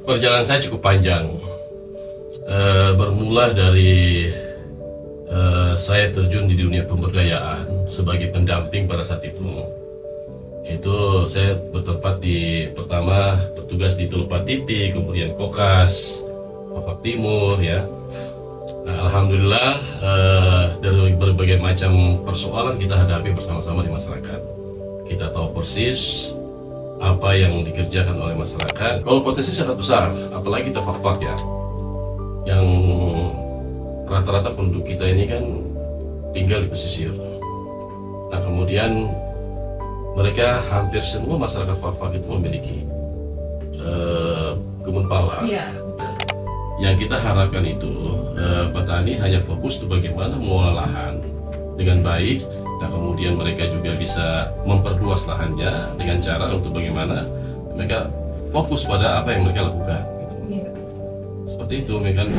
Perjalanan saya cukup panjang. Bermula dari saya terjun di dunia pemberdayaan sebagai pendamping pada saat itu. Itu saya bertempat pertama bertugas di Teluk Patipi, kemudian Kokas, Papak Timur ya. Nah, alhamdulillah dari berbagai macam persoalan kita hadapi bersama-sama di masyarakat. Kita tahu persis apa yang dikerjakan oleh masyarakat. Kalau potensi sangat besar, apalagi kita Fak-Fak ya, yang rata-rata penduduk kita ini kan tinggal di pesisir. Nah kemudian mereka hampir semua masyarakat Fak-Fak itu memiliki kebun pala. Iya. Yang kita harapkan itu petani hanya fokus untuk bagaimana mengolah lahan dengan baik. Nah kemudian mereka juga bisa memperluas lahannya dengan cara untuk bagaimana mereka fokus pada apa yang mereka lakukan. Iya. Seperti itu mereka.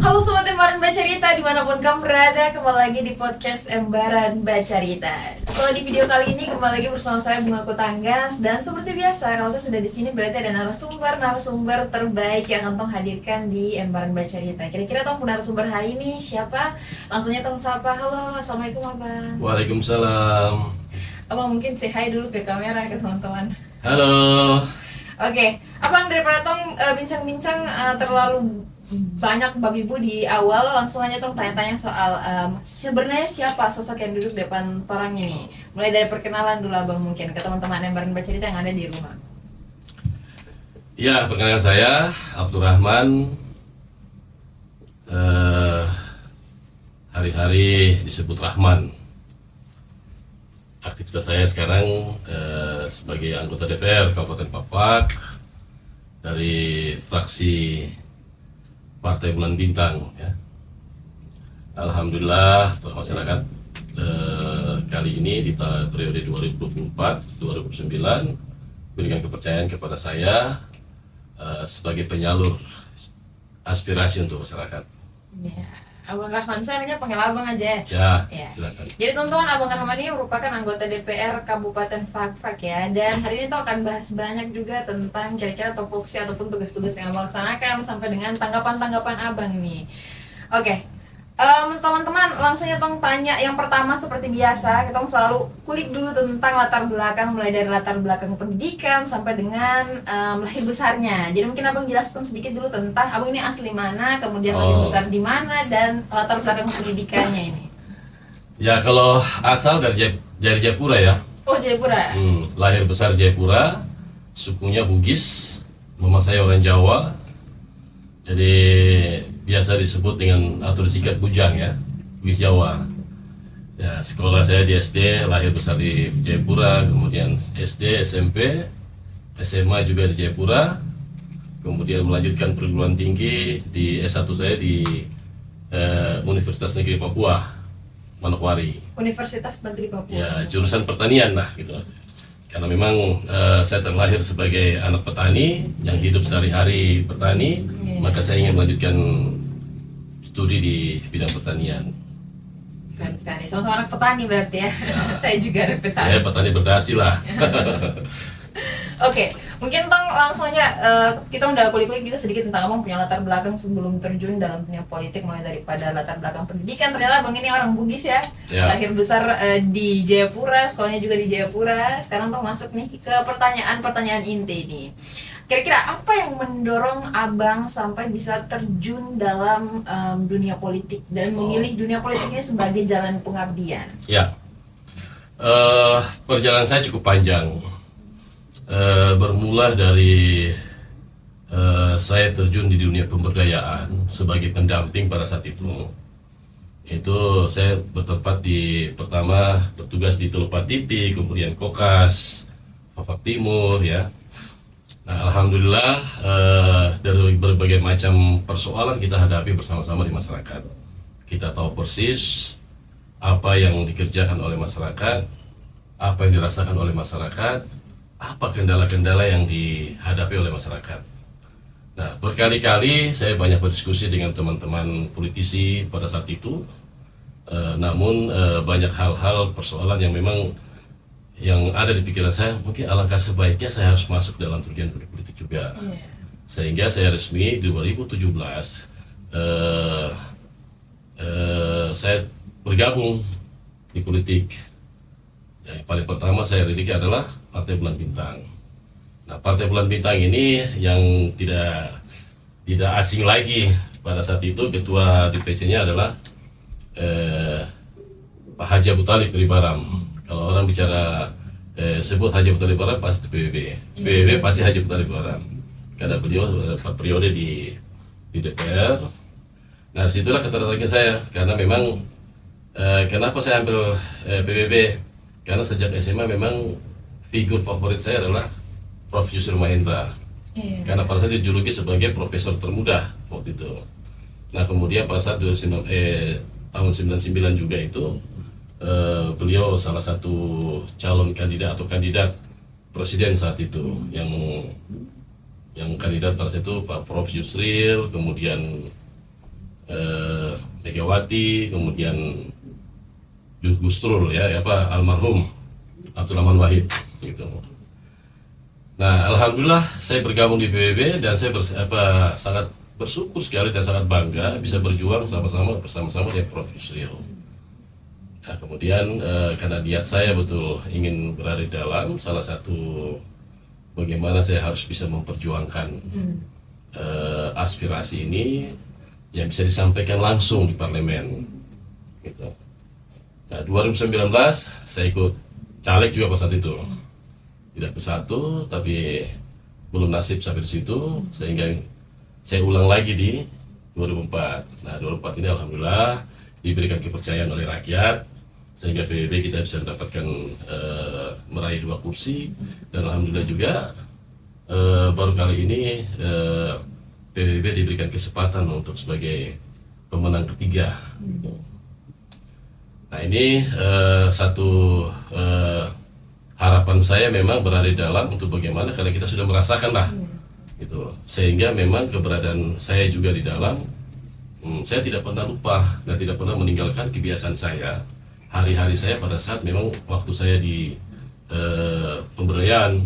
Halo Sobat Embaran Bacarita, dimanapun kamu berada, kembali lagi di podcast Embaran Bacarita. So di video kali ini kembali lagi bersama saya Bunga Kutanggas, dan seperti biasa kalau saya sudah di sini berarti ada narasumber terbaik yang Tong hadirkan di Embaran Bacarita. Kira-kira Tong narasumber hari ini siapa? Langsungnya Tong sapa. Halo, assalamualaikum Abang. Waalaikumsalam. Abang mungkin say hi dulu ke kamera, ke teman-teman. Halo. Oke, Abang daripada Tong bincang-bincang terlalu banyak babi bu di awal, langsung aja Tong tanya-tanya soal sebenarnya siapa sosok yang duduk depan orang ini. Mulai dari perkenalan dulu Abang mungkin ke teman-teman Embaran Bacarita yang ada di rumah. Ya, perkenalkan saya Abdurrahman. Hari-hari disebut Rahman. Aktivitas saya sekarang sebagai anggota DPR Kabupaten Papak dari fraksi Partai Bulan Bintang ya. Alhamdulillah masyarakat kali ini di periode 2024-2029 berikan kepercayaan kepada saya sebagai penyalur aspirasi untuk masyarakat. Ya, Abang Rahman, saya hanya panggil Abang aja. Ya, Ya. silakan. Jadi teman-teman, Abang Rahman ini merupakan anggota DPR Kabupaten Fak-Fak ya. Dan hari ini tuh akan bahas banyak juga tentang kira-kira topoksi ataupun tugas-tugas yang Abang laksanakan sampai dengan tanggapan-tanggapan Abang nih. Oke, teman-teman langsung ya Tong tanya yang pertama seperti biasa. Kita selalu kulik dulu tentang latar belakang, mulai dari latar belakang pendidikan sampai dengan lahir besarnya. Jadi mungkin Abang jelaskan sedikit dulu tentang Abang ini asli mana, kemudian lahir besar di mana, dan latar belakang pendidikannya ini. Ya, kalau asal dari Jayapura ya. Oh, Jayapura. Lahir besar Jayapura, sukunya Bugis, mama saya orang Jawa. Jadi biasa disebut dengan atau disingkat Bujang ya, Bugis Jawa. Ya, sekolah saya di SD, lahir besar di Jayapura, kemudian SD, SMP, SMA juga di Jayapura. Kemudian melanjutkan perguruan tinggi di S1 saya di Universitas Negeri Papua, Manokwari. Universitas Negeri Papua. Ya, jurusan pertanian lah gitu. Karena memang saya terlahir sebagai anak petani yang hidup sehari-hari petani, maka saya ingin melanjutkan studi di bidang pertanian. Keren sekali. Sama-sama anak petani berarti ya. Saya juga anak petani. Saya petani berdasi lah. Oke, mungkin Tong langsung aja kita udah kulik-kulik juga sedikit tentang Abang punya latar belakang sebelum terjun dalam dunia politik, mulai daripada latar belakang pendidikan. Ternyata Abang ini orang Bugis ya, lahir besar di Jayapura, sekolahnya juga di Jayapura. Sekarang Tong masuk nih ke pertanyaan inti nih. Kira-kira apa yang mendorong Abang sampai bisa terjun dalam dunia politik dan memilih dunia politik ini sebagai jalan pengabdian? Ya, perjalanan saya cukup panjang. Bermula dari saya terjun di dunia pemberdayaan sebagai pendamping pada saat itu. Itu saya bertempat pertama bertugas di Teluk Patipi, kemudian Kokas, Papak Timur ya. Nah, alhamdulillah dari berbagai macam persoalan kita hadapi bersama-sama di masyarakat. Kita tahu persis apa yang dikerjakan oleh masyarakat, apa yang dirasakan oleh masyarakat, apa kendala-kendala yang dihadapi oleh masyarakat. Nah, berkali-kali saya banyak berdiskusi dengan teman-teman politisi pada saat itu, Namun banyak hal-hal persoalan yang memang yang ada di pikiran saya, mungkin alangkah sebaiknya saya harus masuk dalam terjun politik juga. Sehingga saya resmi 2017 saya bergabung di politik. Yang paling pertama saya dirikan adalah Partai Bulan Bintang. Nah, Partai Bulan Bintang ini yang tidak asing lagi. Pada saat itu ketua DPC-nya adalah Pak Haji Abu Talib dari Baram. Kalau orang bicara sebut Haji Abu Talib Baram pasti PBB. PBB pasti Haji Abu Talib Baram. Karena beliau 4 periode di DPR. Nah, disitulah ketertarikan saya karena memang kenapa saya ambil PBB? Karena sejak SMA memang figur favorit saya adalah Prof. Yusril Mahendra. Karena pada saat dijuluki sebagai profesor termuda waktu itu. Nah, kemudian pada saat tahun 99 juga itu beliau salah satu calon kandidat atau kandidat presiden saat itu yang kandidat pada saat itu Pak Prof. Yusril, kemudian Megawati, kemudian Gus Dur almarhum Abdul Rahman Wahid gitu. Nah, alhamdulillah saya bergabung di PBB dan saya sangat bersyukur sekali dan sangat bangga bisa berjuang bersama-sama dengan Prof. Yusril. Nah, kemudian karena niat saya betul ingin berada di dalam salah satu bagaimana saya harus bisa memperjuangkan aspirasi ini yang bisa disampaikan langsung di parlemen gitu. Nah, 2019 saya ikut caleg juga pas saat itu, tidak bersatu tapi belum nasib sampai di situ sehingga saya ulang lagi di 2004. Nah, 2004 ini alhamdulillah diberikan kepercayaan oleh rakyat sehingga PBB kita bisa mendapatkan meraih 2 kursi dan alhamdulillah juga baru kali ini PBB diberikan kesempatan untuk sebagai pemenang ketiga. Nah, ini satu harapan saya memang berada di dalam untuk bagaimana karena kita sudah merasakan lah gitu. Sehingga memang keberadaan saya juga di dalam saya tidak pernah lupa dan tidak pernah meninggalkan kebiasaan saya. Hari-hari saya pada saat memang waktu saya di pemberdayaan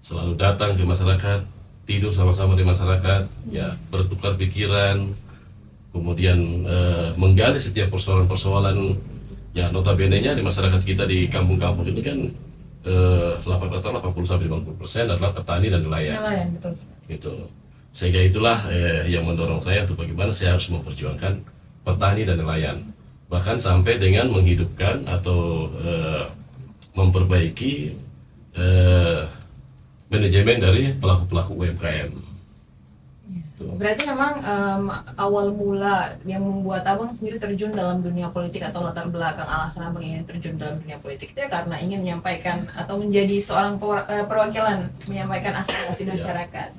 selalu datang ke masyarakat, tidur sama-sama di masyarakat, ya bertukar pikiran, kemudian menggali setiap persoalan-persoalan. Ya, notabene-nya di masyarakat kita di kampung-kampung ini kan 80-90% adalah petani dan nelayan. Nelayan, betul. Gitu. Sehingga itulah yang mendorong saya untuk bagaimana saya harus memperjuangkan petani dan nelayan. Bahkan sampai dengan menghidupkan atau memperbaiki manajemen dari pelaku-pelaku UMKM. Berarti memang awal mula yang membuat abang sendiri terjun dalam dunia politik atau latar belakang alasan abang ingin terjun dalam dunia politik itu ya karena ingin menyampaikan atau menjadi seorang perwakilan menyampaikan aspirasi masyarakat.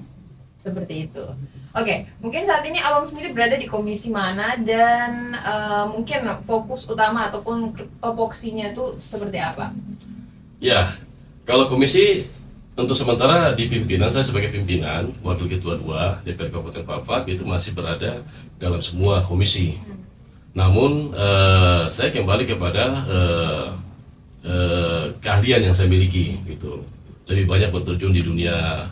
Seperti itu. Oke, mungkin saat ini abang sendiri berada di komisi mana dan mungkin fokus utama ataupun topoksinya itu seperti apa? Ya, kalau komisi tentu sementara di pimpinan, saya sebagai pimpinan wakil ketua 2 DPR Kabupaten Fak-Fak itu masih berada dalam semua komisi. Namun saya kembali kepada keahlian yang saya miliki gitu. Lebih banyak berterjun di dunia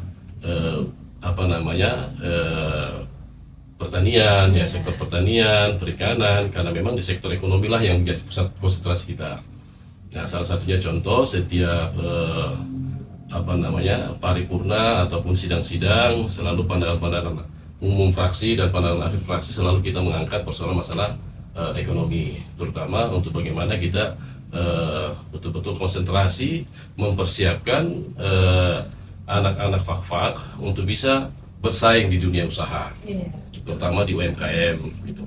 pertanian, ya sektor pertanian, perikanan, karena memang di sektor ekonomi lah yang menjadi pusat konsentrasi kita. Nah, salah satunya contoh setiap paripurna ataupun sidang-sidang selalu pandangan-pandangan umum fraksi dan pandangan akhir fraksi selalu kita mengangkat persoalan masalah ekonomi, terutama untuk bagaimana kita betul-betul konsentrasi mempersiapkan anak-anak Fak-Fak untuk bisa bersaing di dunia usaha, terutama di UMKM gitu.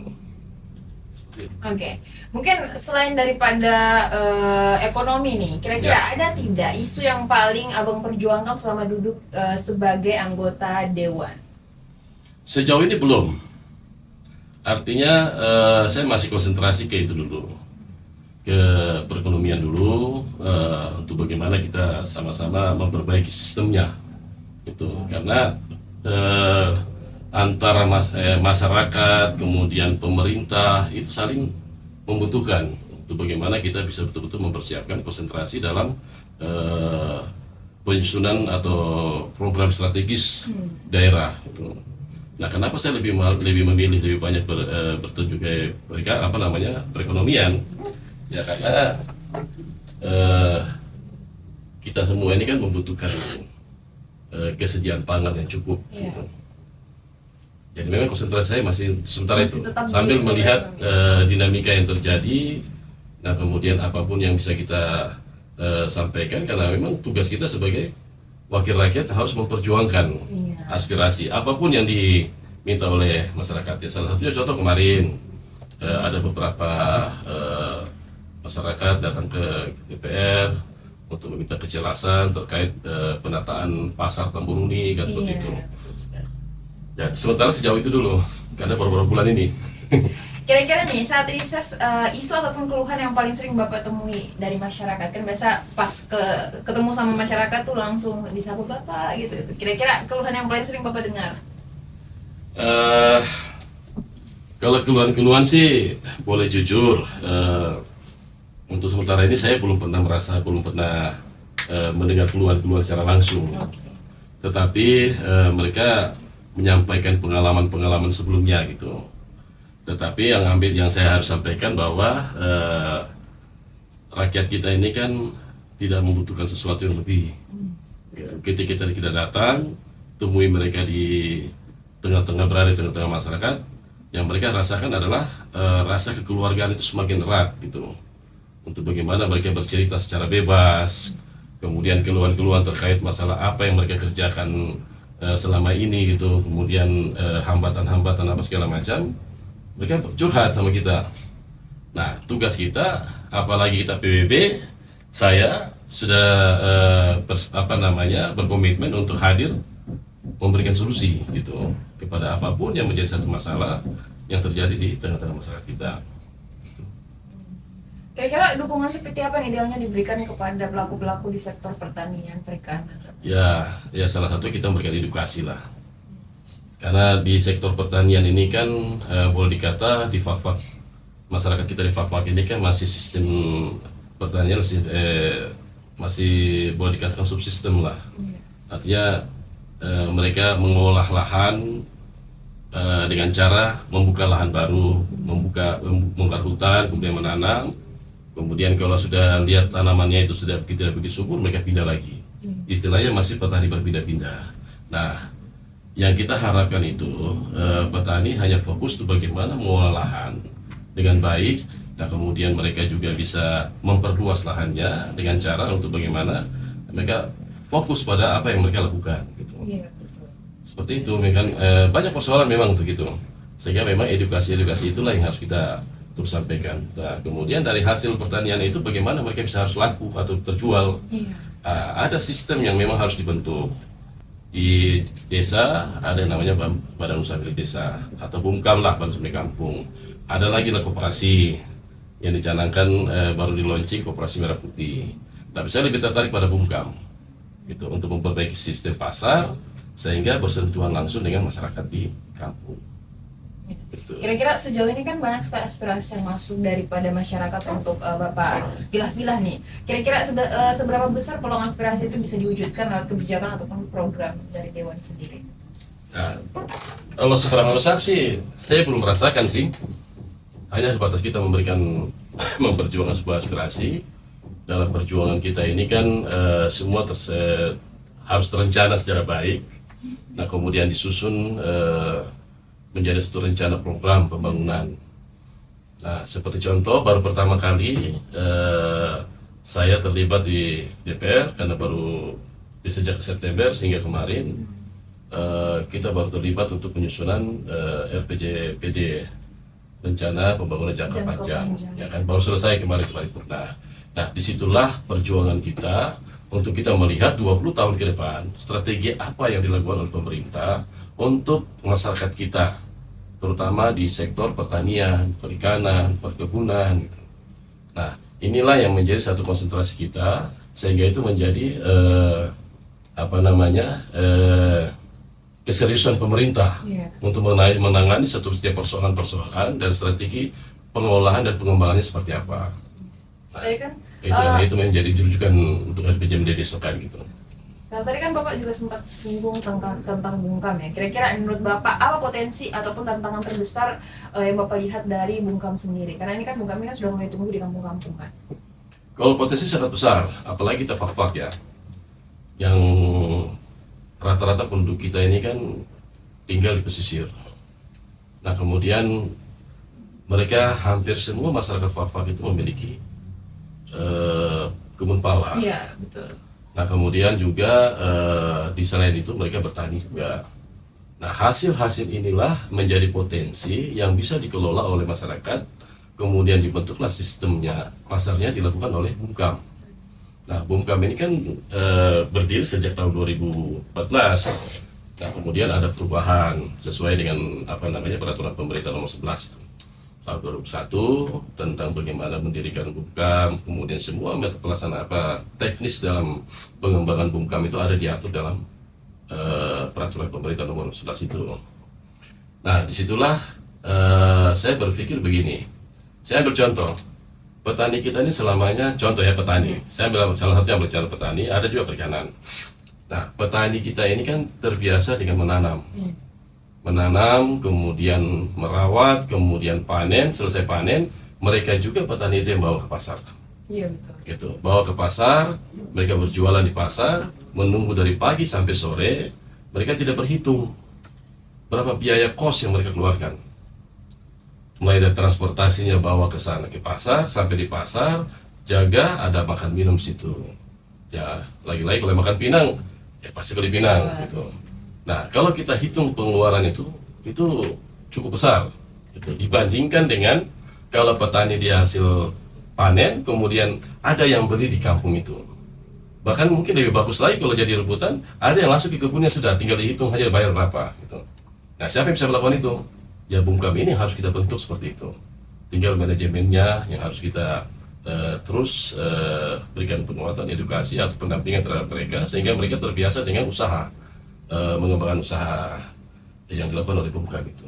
Oke, mungkin selain daripada ekonomi nih, kira-kira ada tidak isu yang paling abang perjuangkan selama duduk sebagai anggota dewan? Sejauh ini belum. Artinya saya masih konsentrasi ke itu dulu, ke perekonomian dulu, untuk bagaimana kita sama-sama memperbaiki sistemnya, itu karena antara masyarakat kemudian pemerintah itu saling membutuhkan untuk bagaimana kita bisa betul-betul mempersiapkan konsentrasi dalam penyusunan atau program strategis daerah. Gitu. Nah, kenapa saya lebih memilih lebih banyak bertuju ke perekonomian? Ya karena kita semua ini kan membutuhkan kesediaan pangan yang cukup. Iya. Gitu. Jadi memang konsentrasi saya masih sementara Masih itu tetap sambil di melihat ekonomi. dinamika yang terjadi. Nah, kemudian apapun yang bisa kita sampaikan, karena memang tugas kita sebagai wakil rakyat harus memperjuangkan Iya. aspirasi apapun yang diminta oleh masyarakat. Ya, salah satunya contoh kemarin ada beberapa masyarakat datang ke DPR untuk meminta kejelasan terkait penataan pasar Tamburuni kan seperti Iya, itu. betul sekali. Ya, sementara sejauh itu dulu karena baru-baru bulan ini. Kira-kira nih saat ini isu ataupun keluhan yang paling sering Bapak temui dari masyarakat, kan biasa pas ketemu sama masyarakat tuh langsung disapa Bapak gitu. Kira-kira keluhan yang paling sering Bapak dengar? Kalau keluhan-keluhan sih boleh jujur, untuk sementara ini saya belum pernah mendengar keluhan-keluhan secara langsung. Oke. Tetapi mereka menyampaikan pengalaman-pengalaman sebelumnya gitu. Tetapi yang saya harus sampaikan bahwa rakyat kita ini kan tidak membutuhkan sesuatu yang lebih. Ketika kita datang, temui mereka di tengah-tengah, berada di tengah-tengah masyarakat, yang mereka rasakan adalah rasa kekeluargaan itu semakin erat gitu. Untuk bagaimana mereka bercerita secara bebas, kemudian keluhan-keluhan terkait masalah apa yang mereka kerjakan selama ini gitu, kemudian hambatan-hambatan apa segala macam. Mereka curhat sama kita. Nah, tugas kita, apalagi kita PBB, saya sudah berkomitmen untuk hadir memberikan solusi gitu kepada apapun yang menjadi satu masalah yang terjadi di tengah-tengah masyarakat kita. Kira-kira dukungan seperti apa yang idealnya diberikan kepada pelaku-pelaku di sektor pertanian, perikanan? Ya salah satu kita memberikan edukasi lah. Karena di sektor pertanian ini kan boleh dikata di fak-fak masyarakat kita di fak-fak ini kan masih sistem pertanian masih boleh dikatakan subsistem lah. Artinya mereka mengolah lahan dengan cara membuka lahan baru, membongkar hutan, kemudian menanam. Kemudian kalau sudah lihat tanamannya itu sudah tidak begitu subur, mereka pindah lagi. Istilahnya masih petani berpindah-pindah. Nah, yang kita harapkan itu petani hanya fokus untuk bagaimana mengolah lahan dengan baik, dan kemudian mereka juga bisa memperluas lahannya dengan cara untuk bagaimana mereka fokus pada apa yang mereka lakukan. Gitu. Iya, betul. Seperti itu, memang banyak persoalan memang untuk itu, sehingga memang edukasi itulah yang harus kita terus sampaikan. Nah, kemudian dari hasil pertanian itu bagaimana mereka bisa harus laku atau terjual. Iya. Ada sistem yang memang harus dibentuk. Di desa ada yang namanya Badan Usaha Milik Desa atau BUMKAM lah, Badan Usaha Milik Kampung. Ada lagi lah koperasi yang dicanangkan baru di launching, Koperasi Merah Putih. Tapi saya lebih tertarik pada BUMKAM gitu, untuk memperbaiki sistem pasar sehingga bersentuhan langsung dengan masyarakat di kampung. Gitu. Kira-kira sejauh ini kan banyak sekali aspirasi yang masuk daripada masyarakat untuk Bapak pilah-pilah nih. Kira-kira seberapa besar peluang aspirasi itu bisa diwujudkan lewat kebijakan ataupun program dari Dewan sendiri? Nah, kalau seberapa besar sih, saya belum merasakan sih. Hanya sebatas kita memperjuangkan sebuah aspirasi. Dalam perjuangan kita ini kan semua harus terencana secara baik. Nah, kemudian disusun menjadi satu rencana program pembangunan. Nah, seperti contoh, baru pertama kali saya terlibat di DPR karena baru sejak September hingga kemarin kita baru terlibat untuk penyusunan RPJPD, Rencana Pembangunan Jangka Panjang. Ya kan, baru selesai kemarin pernah. Nah, disitulah perjuangan kita untuk kita melihat 20 tahun ke depan strategi apa yang dilakukan oleh pemerintah untuk masyarakat kita, terutama di sektor pertanian, perikanan, perkebunan. Nah, inilah yang menjadi satu konsentrasi kita, sehingga itu menjadi keseriusan pemerintah untuk menangani setiap persoalan-persoalan dan strategi pengolahan dan pengembangannya seperti apa. Nah, Tadi kan itu menjadi rujukan untuk RPJMD besokan gitu. Nah, tadi kan Bapak juga sempat singgung tentang bungkam ya. Kira-kira menurut Bapak apa potensi ataupun tantangan terbesar yang Bapak lihat dari bungkam sendiri? Karena ini kan bungkam ini kan sudah mulai tumbuh di kampung-kampung kan. Kalau potensi sangat besar, apalagi kita fak-fak ya, yang rata-rata penduduk kita ini kan tinggal di pesisir. Nah kemudian mereka hampir semua masyarakat fak-fak itu memiliki kebun pala. Iya, betul. Nah kemudian juga di selain itu mereka bertani juga. Nah hasil-hasil inilah menjadi potensi yang bisa dikelola oleh masyarakat. Kemudian dibentuklah sistemnya, pasarnya dilakukan oleh Bumkam. Nah Bumkam ini kan berdiri sejak tahun 2014. Nah kemudian ada perubahan sesuai dengan peraturan pemerintah nomor 11 itu tahun 2001 tentang bagaimana mendirikan Bumkam. Kemudian semua metode pelaksanaan teknis dalam pengembangan Bumkam itu ada diatur dalam peraturan pemerintah nomor 11 itu. Nah disitulah saya berpikir begini. Saya ambil contoh, petani kita ini selamanya, contoh ya petani. Saya ambil salah satunya bicara petani, ada juga perikanan. Nah petani kita ini kan terbiasa dengan menanam, kemudian merawat, kemudian panen, selesai panen, mereka juga petani itu yang bawa ke pasar. Iya betul. Gitu, bawa ke pasar, mereka berjualan di pasar, menunggu dari pagi sampai sore, mereka tidak berhitung berapa biaya kos yang mereka keluarkan. Mulai dari transportasinya bawa ke sana ke pasar, sampai di pasar, jaga ada makan minum situ. Ya, lagi-lagi kalau makan Pinang, ya pasti beli Pinang gitu. Nah, kalau kita hitung pengeluaran itu cukup besar gitu, dibandingkan dengan kalau petani dia hasil panen, kemudian ada yang beli di kampung itu. Bahkan mungkin lebih bagus lagi kalau jadi rebutan, ada yang langsung ke kebunnya sudah, tinggal dihitung aja bayar berapa gitu. Nah, siapa yang bisa melakukan itu? Ya Bumkam ini harus kita bentuk seperti itu. Tinggal manajemennya yang harus kita terus berikan penguatan, edukasi atau pendampingan terhadap mereka sehingga mereka terbiasa dengan usaha, mengembangkan usaha yang dilakukan oleh Bumkam itu.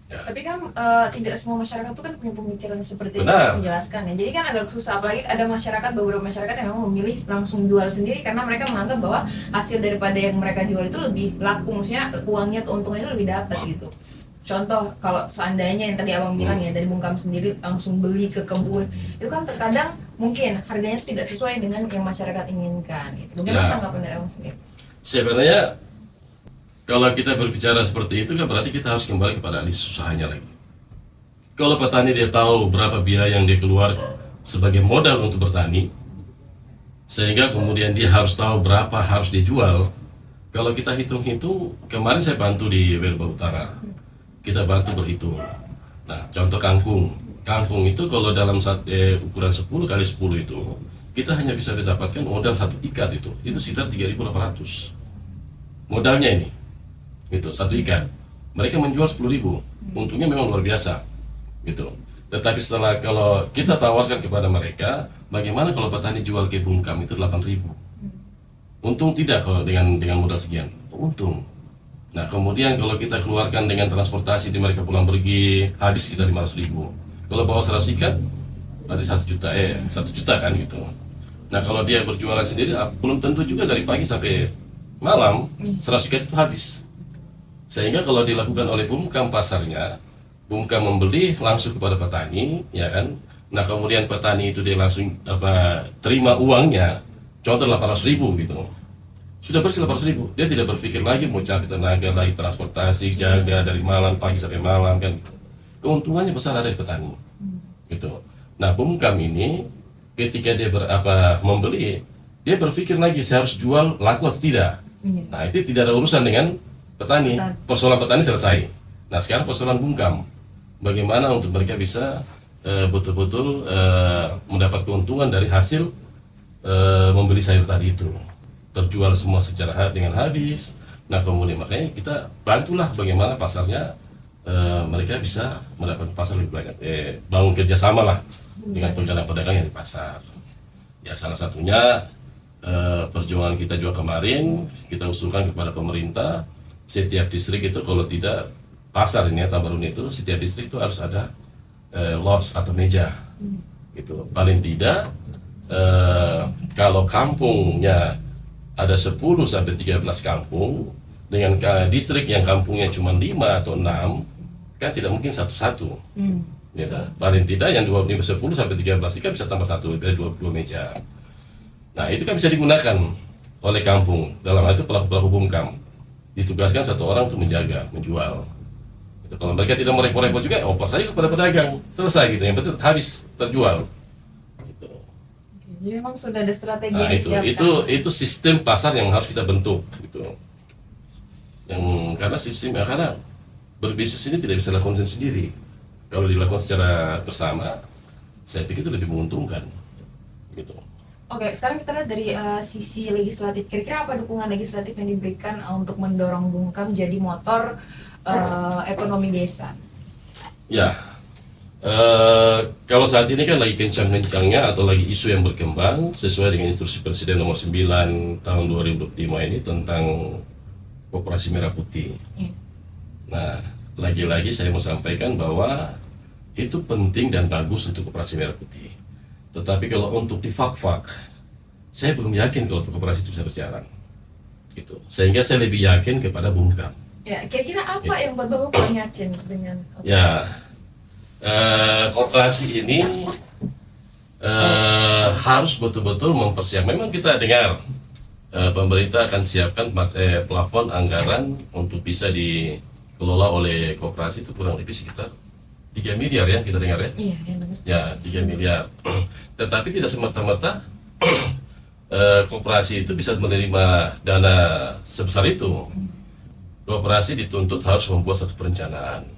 Ya. Tapi kan tidak semua masyarakat itu kan punya pemikiran seperti itu Benar. menjelaskan ya. Jadi kan agak susah, apalagi ada beberapa masyarakat yang memang memilih langsung jual sendiri karena mereka menganggap bahwa hasil daripada yang mereka jual itu lebih laku, maksudnya uangnya, keuntungannya lebih dapat gitu. Contoh kalau seandainya yang tadi abang bilang ya dari Bumkam sendiri langsung beli ke kebun, itu kan terkadang mungkin harganya tidak sesuai dengan yang masyarakat inginkan gitu. Bagaimana tanggapan dari abang sendiri? Sebenarnya kalau kita berbicara seperti itu kan berarti kita harus kembali kepada ahli usahanya lagi. Kalau petani dia tahu berapa biaya yang dia keluar sebagai modal untuk bertani, sehingga kemudian dia harus tahu berapa harus dijual. Kalau kita hitung-hitung, kemarin saya bantu di Werba Utara, kita bantu berhitung. Nah, contoh kangkung. Kangkung itu kalau dalam ukuran 10 kali 10 itu, kita hanya bisa mendapatkan modal satu ikat itu sekitar 3.800. Modalnya ini, gitu, satu ikat. Mereka menjual 10.000, untungnya memang luar biasa, gitu. Tetapi setelah kalau kita tawarkan kepada mereka, bagaimana kalau petani jual ke Bumkam itu 8.000? Untung tidak kalau dengan modal sekian, untung. Nah kemudian kalau kita keluarkan dengan transportasi di mereka pulang pergi habis sekitar 500.000. Kalau bawa 100 ikat berarti 1 juta, 1 juta kan gitu. Nah kalau dia berjualan sendiri belum tentu juga dari pagi sampai malam 100 ikat itu habis. Sehingga kalau dilakukan oleh Bumkam pasarnya, Bumkam membeli langsung kepada petani, ya kan. Nah kemudian petani itu dia langsung terima uangnya, contoh 800.000 gitu. Sudah bersih 800.000, dia tidak berpikir lagi mau cari tenaga lagi, transportasi, jaga dari malam pagi sampai malam kan. Keuntungannya besar ada di petani, gitu. Nah Bumkam ini ketika dia membeli, dia berpikir lagi saya harus jual laku atau tidak. Nah itu tidak ada urusan dengan petani, persoalan petani selesai. Nah sekarang persoalan Bumkam, bagaimana untuk mereka bisa betul-betul mendapat keuntungan dari hasil membeli sayur tadi itu. Terjual semua secara dengan habis. Nah kemudian makanya kita bantulah bagaimana pasarnya mereka bisa mendapat pasar lebih banyak. Bangun kerjasama lah dengan pedagang yang di pasar. Ya salah satunya perjuangan kita juga kemarin kita usulkan kepada pemerintah setiap distrik itu kalau tidak pasar ini Tabarun itu setiap distrik itu harus ada los atau meja. Gitu. Paling tidak kalau kampungnya ada 10 sampai 13 kampung dengan distrik yang kampungnya cuma 5 atau 6, kan tidak mungkin satu-satu. Ya, paling tidak yang 10 sampai 13 itu kan bisa tambah satu dari 20 meja. Nah, itu kan bisa digunakan oleh kampung. Dalam hal itu pelaku-pelaku bungkam ditugaskan satu orang untuk menjaga, menjual. Itu kalau mereka tidak mau repot-repot juga, oper saja kepada pedagang, selesai gitu. Yang penting habis terjual. Gitu. Jadi memang sudah ada strategi Nah, yang disiapkan. itu sistem pasar yang harus kita bentuk gitu. Karena berbisnis ini tidak bisa dilakukan sendiri. Kalau dilakukan secara bersama, saya pikir itu lebih menguntungkan. Gitu. Oke, sekarang kita lihat dari sisi legislatif. Kira-kira apa dukungan legislatif yang diberikan untuk mendorong bungkam jadi motor ekonomi desa? Ya, kalau saat ini kan lagi kencang-kencangnya atau lagi isu yang berkembang sesuai dengan instruksi Presiden nomor 9 tahun 2025 ini tentang Koperasi Merah Putih. Nah, lagi-lagi saya mau sampaikan bahwa itu penting dan bagus untuk Koperasi Merah Putih. Tetapi kalau untuk di fak-fak, saya belum yakin kalau koperasi itu bisa berjalan. Gitu. Sehingga saya lebih yakin kepada bungkam. Ya, kira-kira apa yang buat Bapak paling yakin dengan koperasi? Ya, koperasi ini harus betul-betul mempersiapkan. Memang kita dengar pemerintah akan siapkan plafon anggaran untuk bisa dikelola oleh koperasi itu kurang lebih sekitar 3 miliar ya kita dengar ya. Iya, yang benar. Ya, 3 miliar. Tetapi tidak semerta-merta koperasi itu bisa menerima dana sebesar itu. Koperasi dituntut harus membuat satu perencanaan.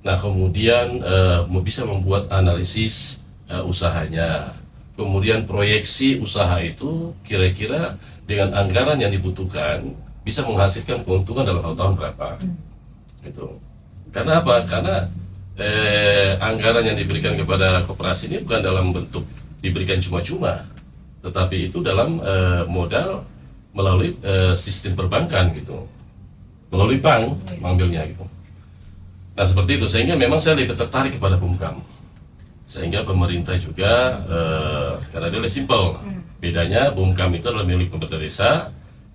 Nah, kemudian bisa membuat analisis usahanya. Kemudian proyeksi usaha itu kira-kira dengan anggaran yang dibutuhkan bisa menghasilkan keuntungan dalam tahun berapa. Gitu. Karena apa? Karena anggaran yang diberikan kepada koperasi ini bukan dalam bentuk diberikan cuma-cuma, tetapi itu dalam modal melalui sistem perbankan gitu, melalui bank mengambilnya gitu. Nah seperti itu, sehingga memang saya lebih tertarik kepada bungkam. Sehingga pemerintah juga karena dia lebih simpel, bedanya bungkam itu adalah milik pemerintah desa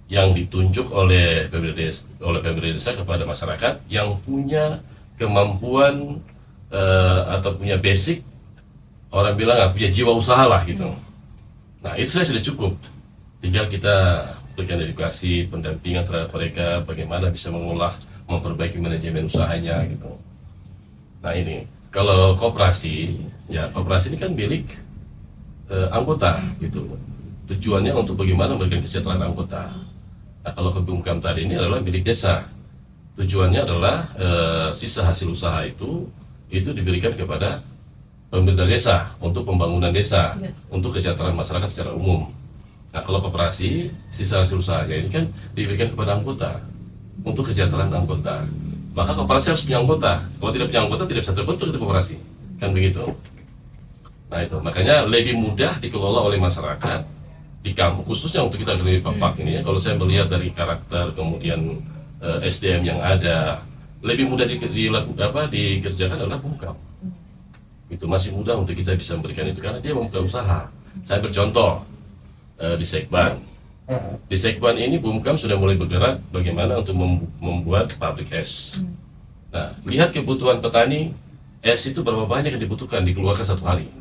yang ditunjuk oleh pemerintah desa kepada masyarakat yang punya kemampuan atau punya basic, orang bilang punya jiwa usaha lah gitu. Nah itu saya sudah cukup, tinggal kita berikan edukasi, pendampingan terhadap mereka bagaimana bisa mengolah, memperbaiki manajemen usahanya gitu. Nah ini kalau koperasi, ya koperasi ini kan milik anggota gitu. Tujuannya untuk bagaimana memberikan kesejahteraan anggota. Nah kalau kebungkam tadi ini adalah milik desa. Tujuannya adalah sisa hasil usaha itu diberikan kepada pemerintah desa untuk pembangunan desa, untuk kesejahteraan masyarakat secara umum. Nah kalau koperasi, sisa hasil usahanya ini kan diberikan kepada anggota untuk kesejahteraan anggota. Maka koperasi harus punya anggota. Kalau tidak punya anggota tidak bisa terbentuk itu koperasi, kan begitu. Nah itu makanya lebih mudah dikelola oleh masyarakat di kampung, khususnya untuk kita di Pak ini ya. Kalau saya melihat dari karakter kemudian SDM yang ada, lebih mudah dikerjakan adalah bungkam. Itu masih mudah untuk kita bisa memberikan itu karena dia membuka usaha. Saya bercontoh di Sekban. Di Sekban ini bungkam sudah mulai bergerak bagaimana untuk membuat pabrik es. Nah, lihat kebutuhan petani, es itu berapa banyak yang dibutuhkan, dikeluarkan satu hari.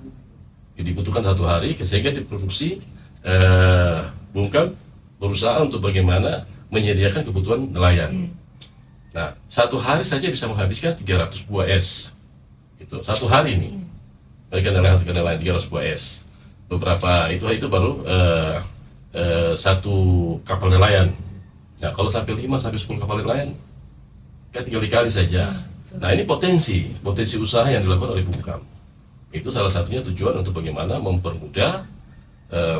Dibutuhkan satu hari sehingga diproduksi bungkam berusaha untuk bagaimana menyediakan kebutuhan nelayan. Nah, satu hari saja bisa menghabiskan 300 buah es. Itu satu hari ini. Mereka nelayan 300 buah es. Beberapa itu baru satu kapal nelayan. Nah, kalau sampai 5 sampai 10 kapal nelayan kan tinggal dikali saja. Nah, ini potensi usaha yang dilakukan oleh bungkam. Itu salah satunya tujuan untuk bagaimana mempermudah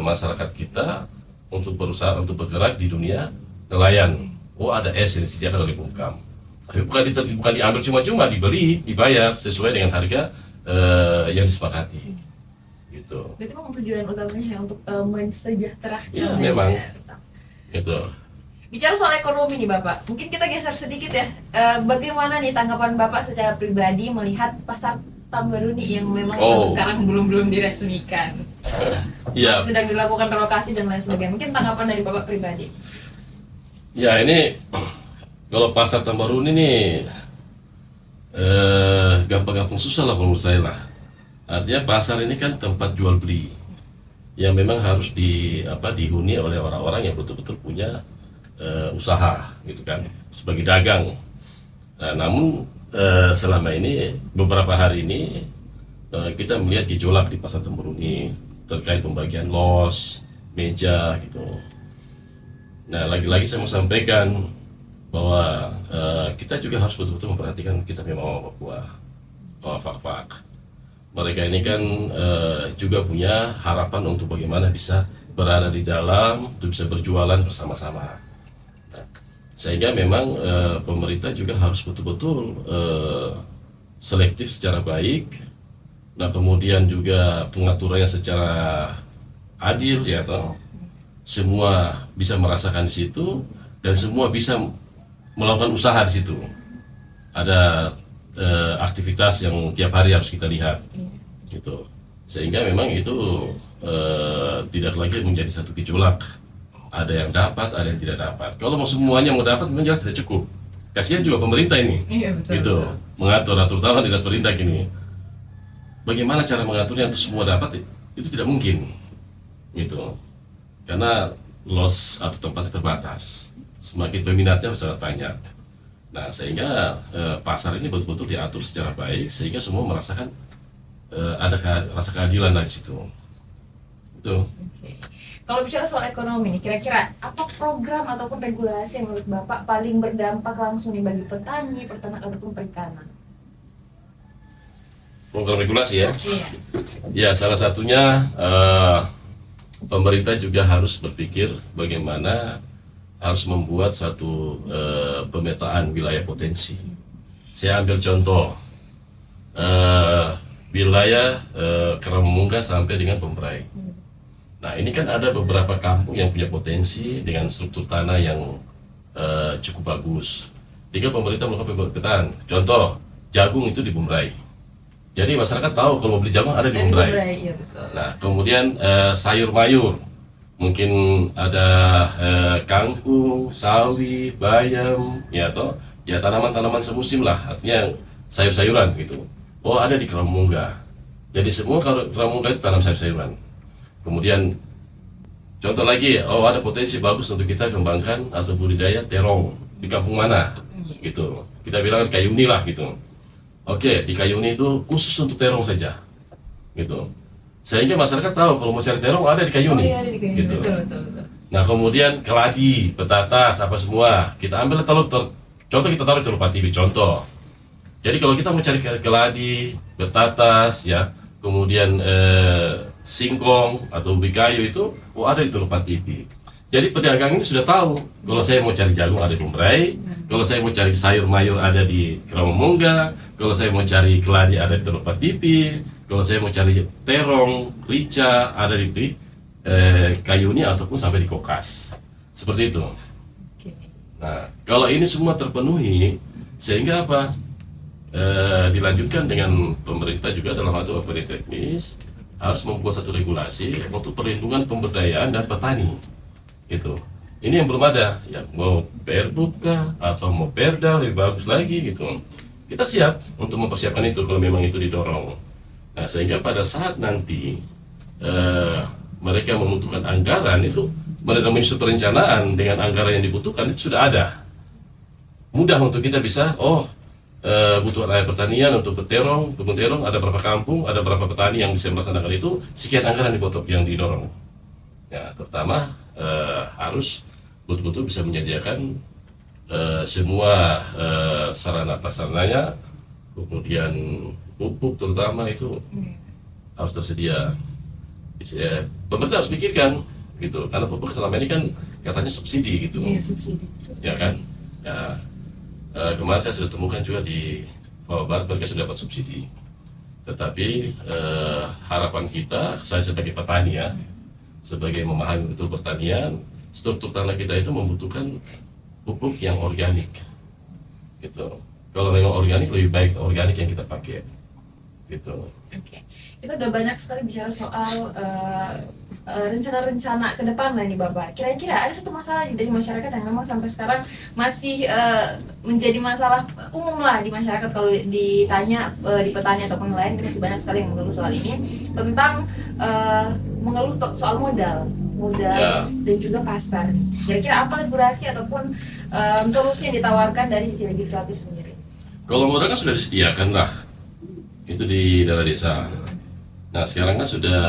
masyarakat kita untuk berusaha untuk bergerak di dunia nelayan. Oh ada es yang disediakan oleh bungkam. Tapi bukan diambil cuma-cuma, dibeli, dibayar sesuai dengan harga yang disepakati. Gitu. Berarti memang tujuan utamanya untuk mensejahterakan. Ya memang. Gitu. Bicara soal ekonomi nih Bapak, mungkin kita geser sedikit ya. Bagaimana nih tanggapan Bapak secara pribadi melihat pasar Tambaruni yang memang Oh. sampai sekarang belum diresmikan. Ya, Sedang dilakukan relokasi dan lain sebagainya. Mungkin tanggapan dari Bapak pribadi. ya ini kalau pasar Tambaruni ini gampang-gampang susah lah menurut saya lah. Artinya pasar ini kan tempat jual beli yang memang harus dihuni oleh orang-orang yang betul-betul punya usaha gitu kan sebagai dagang. Nah, namun selama ini beberapa hari ini kita melihat gejolak di pasar Tambaruni terkait pembagian los, meja gitu. Nah, lagi-lagi saya mau sampaikan bahwa kita juga harus betul-betul memperhatikan kita memang Papua, Fak-Fak. Mereka ini kan juga punya harapan untuk bagaimana bisa berada di dalam, untuk bisa berjualan bersama-sama. Nah, sehingga memang pemerintah juga harus betul-betul selektif secara baik. Nah, kemudian juga pengaturannya secara adil ya toh. Semua bisa merasakan di situ dan semua bisa melakukan usaha di situ. Ada aktivitas yang tiap hari harus kita lihat gitu, sehingga memang itu tidak lagi menjadi satu gejolak, ada yang dapat, ada yang tidak dapat. Kalau mau semuanya mau dapat memang jelas tidak cukup, kasihan juga pemerintah ini. Iya, betul, Gitu betul. mengatur, terutama dinas perindak ini, bagaimana cara mengaturnya untuk semua dapat, itu tidak mungkin gitu, karena los atau tempatnya terbatas, semakin peminatnya sangat banyak. Nah, sehingga pasar ini betul-betul diatur secara baik sehingga semua merasakan ada rasa keadilan dari situ. Itu. Oke. Kalau bicara soal ekonomi nih, kira-kira apa program ataupun regulasi yang menurut Bapak paling berdampak langsung nih bagi petani, peternak ataupun perikanan? Program regulasi ya. Iya. Ya, salah satunya pemerintah juga harus berpikir bagaimana harus membuat suatu pemetaan wilayah potensi. Saya ambil contoh wilayah Karamungga sampai dengan Pemberai. Nah, ini kan ada beberapa kampung yang punya potensi dengan struktur tanah yang cukup bagus. Jika pemerintah melakukan pemetaan, contoh jagung itu di Pemberai. Jadi masyarakat tahu kalau mau beli jagung ada di Pemberai. Iya, betul. Nah, kemudian sayur mayur, mungkin ada kangkung, sawi, bayam, ya toh, ya tanaman-tanaman semusim lah, artinya sayur-sayuran gitu. Oh, ada di Karamungga. Jadi semua kalau Karamungga itu tanam sayur-sayuran. Kemudian contoh lagi, oh ada potensi bagus untuk kita kembangkan atau budidaya terong di kampung mana, gitu. Kita bilang Kayuni lah gitu. Oke, di Kayuni itu khusus untuk terong saja, gitu. Sehingga masyarakat tahu kalau mau cari terong ada di Kayuni. Oh iya, ada di Kayuni. Gitu. Betul. Nah, kemudian keladi, petatas, apa semua kita ambil contoh kita taruh di Teluk Patibi, contoh. Jadi kalau kita mau cari keladi, petatas, ya, kemudian singkong atau ubi kayu itu, ada di Teluk Patibi. Jadi pedagang ini sudah tahu kalau saya mau cari jagung ada di Pemberai, kalau saya mau cari sayur mayur ada di Karamungga, kalau saya mau cari keladi ada di Teluk Patibi, kalau saya mau cari terong, rica ada di Kayuni ataupun sampai di Kokas. Seperti itu. Oke. Nah, kalau ini semua terpenuhi, sehingga apa? Dilanjutkan dengan pemerintah juga dalam hal itu operasi teknis harus membuat satu regulasi untuk perlindungan pemberdayaan dan petani. Gitu. Ini yang belum ada, ya mau Perbuk kah atau mau Perda lebih bagus lagi gitu. Kita siap untuk mempersiapkan itu kalau memang itu didorong. Nah, sehingga pada saat nanti mereka membutuhkan anggaran itu, mereka menyusun perencanaan dengan anggaran yang dibutuhkan itu sudah ada. Mudah untuk kita bisa, butuh area pertanian untuk berterong, kebun terong, ada berapa kampung, ada berapa petani yang bisa melaksanakan itu, sekian anggaran yang didorong. Ya, pertama harus betul-betul bisa menyediakan semua sarana prasarananya, kemudian pupuk terutama itu harus tersedia. Pemerintah harus pikirkan gitu, karena pupuk selama ini kan katanya subsidi gitu. Iya, subsidi. Ya kan? Ya, kemarin saya sudah temukan juga di Jawa Barat mereka sudah dapat subsidi. Tetapi harapan kita, saya sebagai petani ya, sebagai memahami betul pertanian, struktur tanah kita itu membutuhkan pupuk yang organik. Gitu. Kalau memang organik lebih baik organik yang kita pakai. gitu. Oke, kita udah banyak sekali bicara soal rencana-rencana ke depan lah nih Bapak. Kira-kira ada satu masalah dari masyarakat yang memang sampai sekarang masih menjadi masalah umum lah di masyarakat, kalau ditanya di petani ataupun lain, masih banyak sekali yang mengeluh soal ini, tentang mengeluh soal modal Ya. dan juga pasar. Kira-kira apa regulasi ataupun solusi yang ditawarkan dari sisi legislatif sendiri? Kalau modal kan sudah disediakan lah, itu di daerah desa. Nah sekarang kan sudah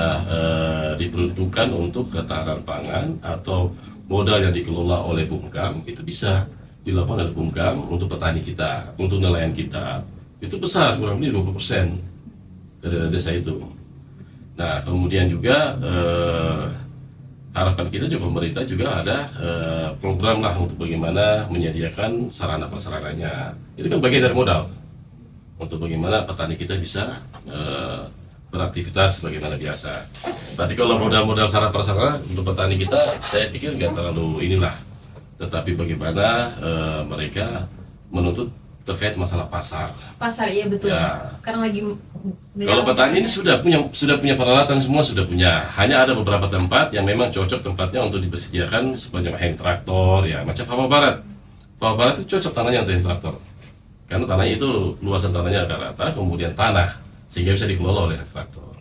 diperuntukkan untuk ketahanan pangan atau modal yang dikelola oleh Bumkam, itu bisa dilakukan oleh Bumkam untuk petani kita, untuk nelayan kita. Itu besar, kurang lebih 20% dari daerah desa itu. Nah kemudian juga harapan kita juga pemerintah juga ada program lah untuk bagaimana menyediakan sarana prasarananya. Itu kan bagian dari modal untuk bagaimana petani kita bisa beraktivitas sebagaimana biasa. Tapi kalau modal-modal sarana prasarana untuk petani kita, saya pikir nggak terlalu inilah. Tetapi bagaimana mereka menuntut terkait masalah pasar. Pasar, iya betul. Ya. Karena lagi Kalau petani ini sudah punya peralatan, semua sudah punya. Hanya ada beberapa tempat yang memang cocok tempatnya untuk disediakan sebagai hand traktor, ya macam Papua Barat. Papua Barat itu cocok tanahnya untuk hand traktor. Karena tanahnya itu luasan tanahnya agak rata, kemudian tanah sehingga bisa dikelola oleh traktor.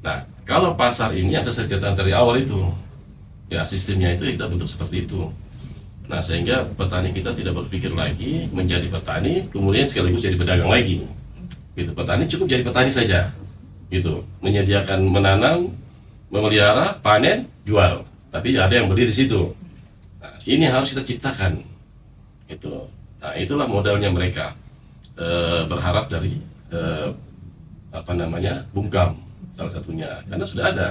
Nah, kalau pasar ini yang saya ceritakan dari awal itu, ya sistemnya itu kita bentuk seperti itu. Nah, sehingga petani kita tidak berpikir lagi menjadi petani, kemudian sekaligus jadi pedagang lagi. Gitu, petani cukup jadi petani saja. Gitu, menyediakan menanam, memelihara, panen, jual. Tapi ada yang beli di situ. Nah, ini harus kita ciptakan. Gitu. Nah, itulah modalnya mereka berharap dari Bumkam salah satunya, karena sudah ada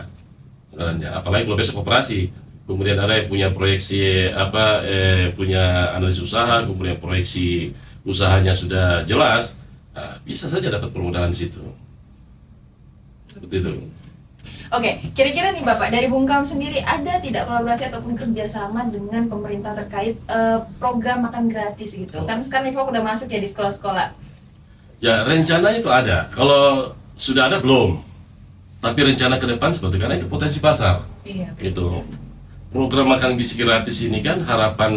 modalnya. Apalagi kalau besok operasi, kemudian ada yang punya proyeksi punya analisis usaha, kemudian proyeksi usahanya sudah jelas, nah, bisa saja dapat permodalan di situ. Seperti itu. Oke, kira-kira nih Bapak, dari Bumkam sendiri ada tidak kolaborasi ataupun kerjasama dengan pemerintah terkait program makan gratis gitu? Kan sekarang Info udah masuk ya di sekolah-sekolah. Ya, rencana itu ada. Kalau sudah ada belum. Tapi rencana ke depan seperti, karena itu potensi pasar. Iya. Gitu. Program makan gizi gratis ini kan harapan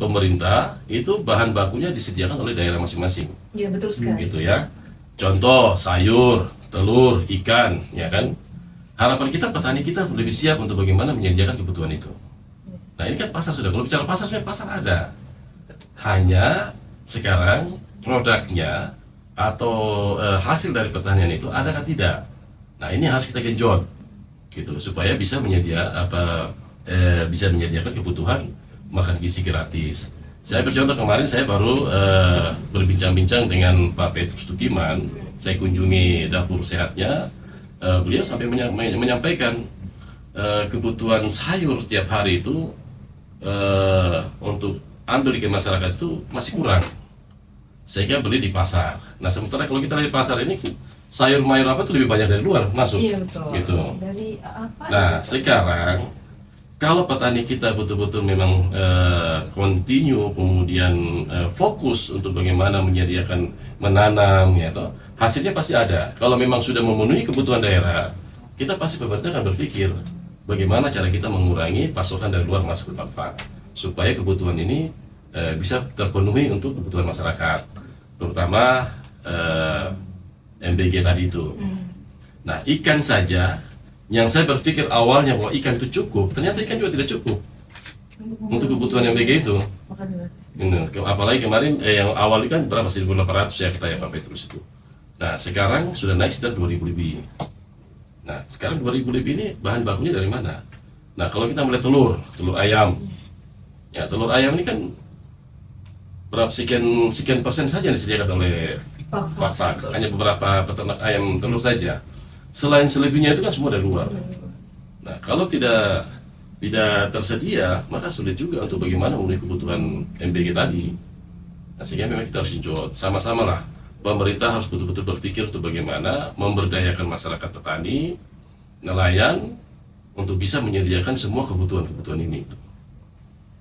pemerintah itu bahan bakunya disediakan oleh daerah masing-masing. Iya, betul sekali. Gitu ya. Contoh sayur, telur, ikan, ya kan. Harapan kita petani kita lebih siap untuk bagaimana menyediakan kebutuhan itu. Nah, ini kan pasar sudah. Kalau bicara pasar, sebenarnya pasar ada. Hanya sekarang produknya atau hasil dari pertanian itu ada atau tidak. Nah, ini harus kita genjot gitu supaya bisa bisa menyediakan kebutuhan makan gizi gratis. Saya bercontoh, kemarin saya baru berbincang-bincang dengan Pak Petrus Tukiman. Saya kunjungi dapur sehatnya. Beliau sampai menyampaikan kebutuhan sayur setiap hari itu untuk ambil ke masyarakat itu masih kurang, sehingga beli di pasar. Nah, sementara kalau kita lihat di pasar ini sayur mayur apa itu lebih banyak dari luar masuk. Iya, betul. Gitu. Dari apa? Nah, sekarang kalau petani kita betul-betul memang continue, kemudian fokus untuk bagaimana menyediakan menanam, ya toh, hasilnya pasti ada. Kalau memang sudah memenuhi kebutuhan daerah, kita pasti pemerintah akan berpikir bagaimana cara kita mengurangi pasokan dari luar masuk ke Papua, supaya kebutuhan ini bisa terpenuhi untuk kebutuhan masyarakat, terutama MBG tadi itu. Nah, ikan saja yang saya berpikir awalnya bahwa ikan itu cukup, ternyata ikan juga tidak cukup untuk kebutuhan MBG itu. Makan gratis. Apalagi kemarin yang awal kan berapa, 1.800 ya kita ya Pak Petrus itu. Nah, sekarang sudah naik sekitar 2.000 lebih. Nah, sekarang 2.000 lebih ini bahan bakunya dari mana? Nah, kalau kita melihat telur ayam, ya telur ayam ini kan berapa sekian persen saja yang disediakan oleh Pak. Hanya beberapa peternak ayam telur saja. Selain selebihnya itu kan semua dari luar. Nah, kalau tidak tersedia, maka sulit juga untuk bagaimana memenuhi kebutuhan MBG tadi. Nah, sehingga memang kita harus genjot sama-sama lah. Pemerintah harus betul-betul berpikir untuk bagaimana memberdayakan masyarakat petani, nelayan untuk bisa menyediakan semua kebutuhan ini.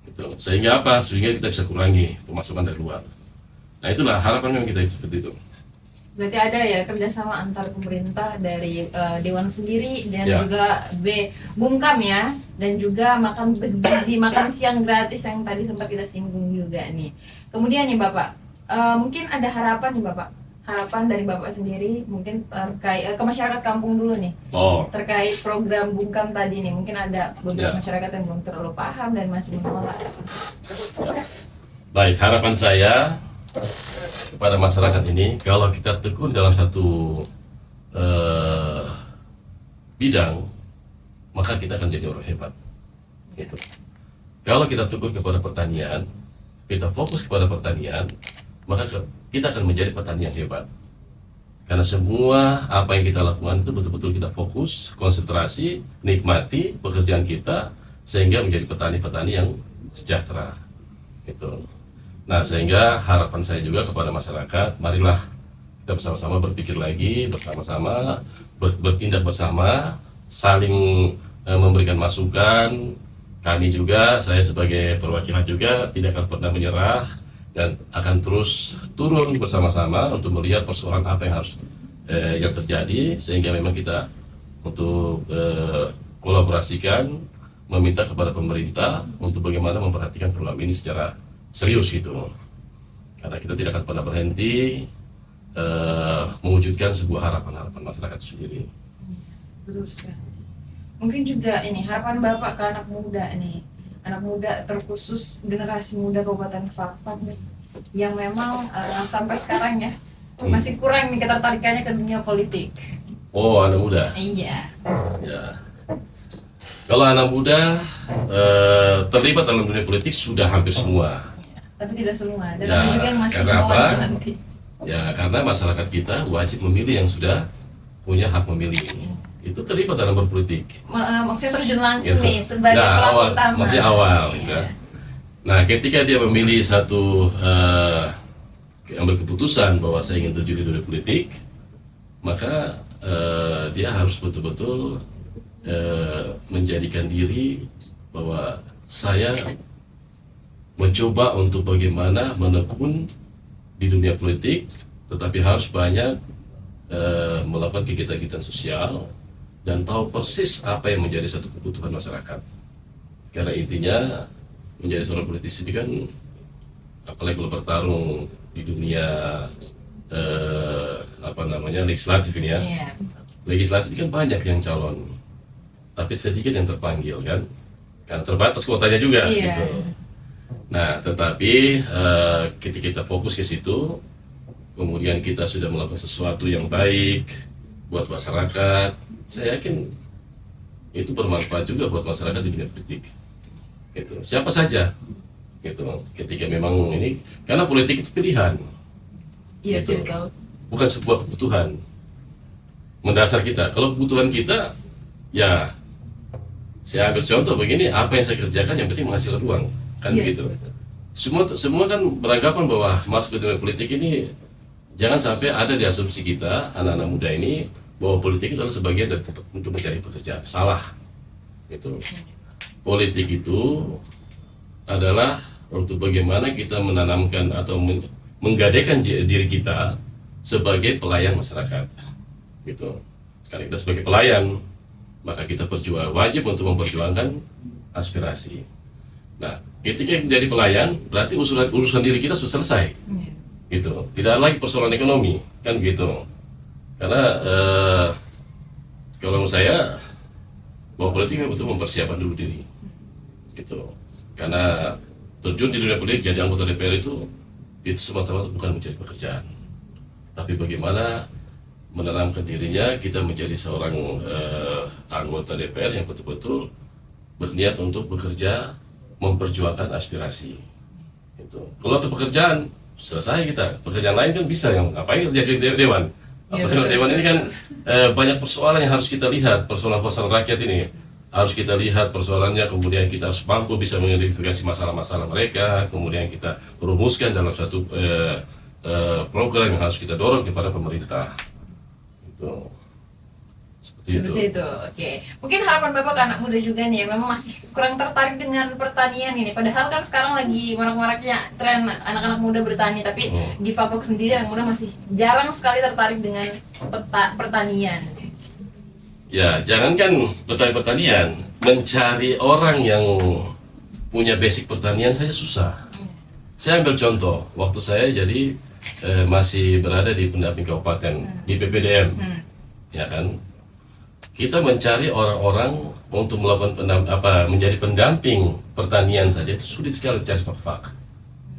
Gitu. Sehingga apa? Sehingga kita bisa kurangi pemasukan dari luar. Nah, itulah harapan memang kita seperti itu. Berarti ada ya kerjasama antar pemerintah dari Dewan sendiri dan Ya. juga Bumkam ya, dan juga makan bergizi, makan siang gratis yang tadi sempat kita singgung juga nih. Kemudian nih Bapak, mungkin ada harapan nih Bapak, harapan dari Bapak sendiri mungkin terkait ke masyarakat kampung dulu nih, Oh, terkait program Bumkam tadi nih. Mungkin ada beberapa Ya. masyarakat yang belum terlalu paham dan masih menolak. baik, harapan saya kepada masyarakat ini, kalau kita tekun dalam satu eh, bidang, maka kita akan jadi orang hebat. Gitu. Kalau kita tekun kepada pertanian, kita fokus kepada pertanian, maka kita akan menjadi petani yang hebat. Karena semua apa yang kita lakukan itu betul-betul kita fokus, konsentrasi, nikmati pekerjaan kita, sehingga menjadi petani-petani yang sejahtera. Gitu. Nah, sehingga harapan saya juga kepada masyarakat, marilah kita bersama-sama berpikir lagi, bersama-sama bertindak bersama, saling memberikan masukan. Kami juga, saya sebagai perwakilan juga tidak akan pernah menyerah dan akan terus turun bersama-sama untuk melihat persoalan apa yang harus yang terjadi, sehingga memang kita untuk kolaborasikan, meminta kepada pemerintah untuk bagaimana memperhatikan program ini secara serius gitu, karena kita tidak akan pernah berhenti mewujudkan sebuah harapan-harapan masyarakat itu sendiri. Betul sekali. Mungkin juga ini harapan Bapak ke anak muda nih, anak muda terkhusus generasi muda Kabupaten Fakfak nih, yang memang sampai sekarang ya masih kurang nih ketertarikannya ke dunia politik. Oh, anak muda. Iya. Ya. Kalau anak muda terlibat dalam dunia politik sudah hampir semua. Tapi tidak semua. Dan Ya, ada juga yang masih karena mau apa? nanti. Ya, karena masyarakat kita wajib memilih yang sudah punya hak memilih. Itu terlibat dalam berpolitik. Maksudnya terjun langsung Gitu. nih sebagai Nah, pelaku awal, utama. masih awal, Iya. gitu. Nah, ketika dia memilih satu ambil keputusan bahwa saya ingin terjun di dunia politik, maka dia harus betul-betul menjadikan diri bahwa saya mencoba untuk bagaimana menekun di dunia politik, tetapi harus banyak melakukan kegiatan-kegiatan sosial dan tahu persis apa yang menjadi satu kebutuhan masyarakat. Karena intinya menjadi seorang politisi itu kan, apalagi kalau bertarung di dunia legislatif ini ya. Iya. Legislatif kan banyak yang calon, tapi sedikit yang terpanggil kan, karena terbatas kuotanya juga Iya. gitu. Nah, tetapi ketika kita fokus ke situ, kemudian kita sudah melakukan sesuatu yang baik buat masyarakat, saya yakin itu bermanfaat juga buat masyarakat di dunia politik. Gitu. Siapa saja, gitu. Ketika memang ini, karena politik itu pilihan, Iya sih Gitu. betul. bukan sebuah kebutuhan mendasar kita. Kalau kebutuhan kita, ya saya ambil contoh begini, apa yang saya kerjakan yang penting menghasilkan uang, kan Iya. begitu. Semua kan beranggapan bahwa masuk ke dunia politik ini, jangan sampai ada di asumsi kita anak-anak muda ini bahwa politik itu adalah sebagian dari tempat untuk mencari pekerjaan. Salah. Itu politik itu adalah untuk bagaimana kita menanamkan atau menggadaikan diri kita sebagai pelayan masyarakat. Gitu. Karena kita sebagai pelayan, maka kita wajib untuk memperjuangkan aspirasi. Nah, ketika menjadi pelayan, berarti urusan diri kita sudah selesai. Iya. Gitu. Tidak ada lagi persoalan ekonomi, kan gitu. Karena kalau menurut saya bahwa politik memang betul mempersiapkan dulu diri, gitu. Karena terjun di dunia politik jadi anggota DPR itu semata-mata bukan mencari pekerjaan, tapi bagaimana menanamkan dirinya kita menjadi seorang anggota DPR yang betul-betul berniat untuk bekerja memperjuangkan aspirasi. Gitu. Kalau untuk pekerjaan selesai kita, pekerjaan lain kan bisa, yang ngapain kerja di dewan. Iya, Apalagi betul. dewan ini kan banyak persoalan yang harus kita lihat, persoalan-persoalan rakyat ini harus kita lihat persoalannya, kemudian kita harus mampu bisa mengidentifikasi masalah-masalah mereka, kemudian kita rumuskan dalam suatu program yang harus kita dorong kepada pemerintah. Gitu. Seperti itu, oke. Mungkin harapan Bapak ke anak muda juga nih, yang memang masih kurang tertarik dengan pertanian ini. Padahal kan sekarang lagi marak-maraknya tren anak-anak muda bertani, tapi di Fakfak sendiri anak muda masih jarang sekali tertarik dengan pertanian. Ya, jangankan pertanian, mencari orang yang punya basic pertanian saja susah. Saya ambil contoh, waktu saya jadi masih berada di pendamping kabupaten di PPDM, ya kan. Kita mencari orang-orang untuk melakukan menjadi pendamping pertanian saja itu sulit sekali cari Fakfak.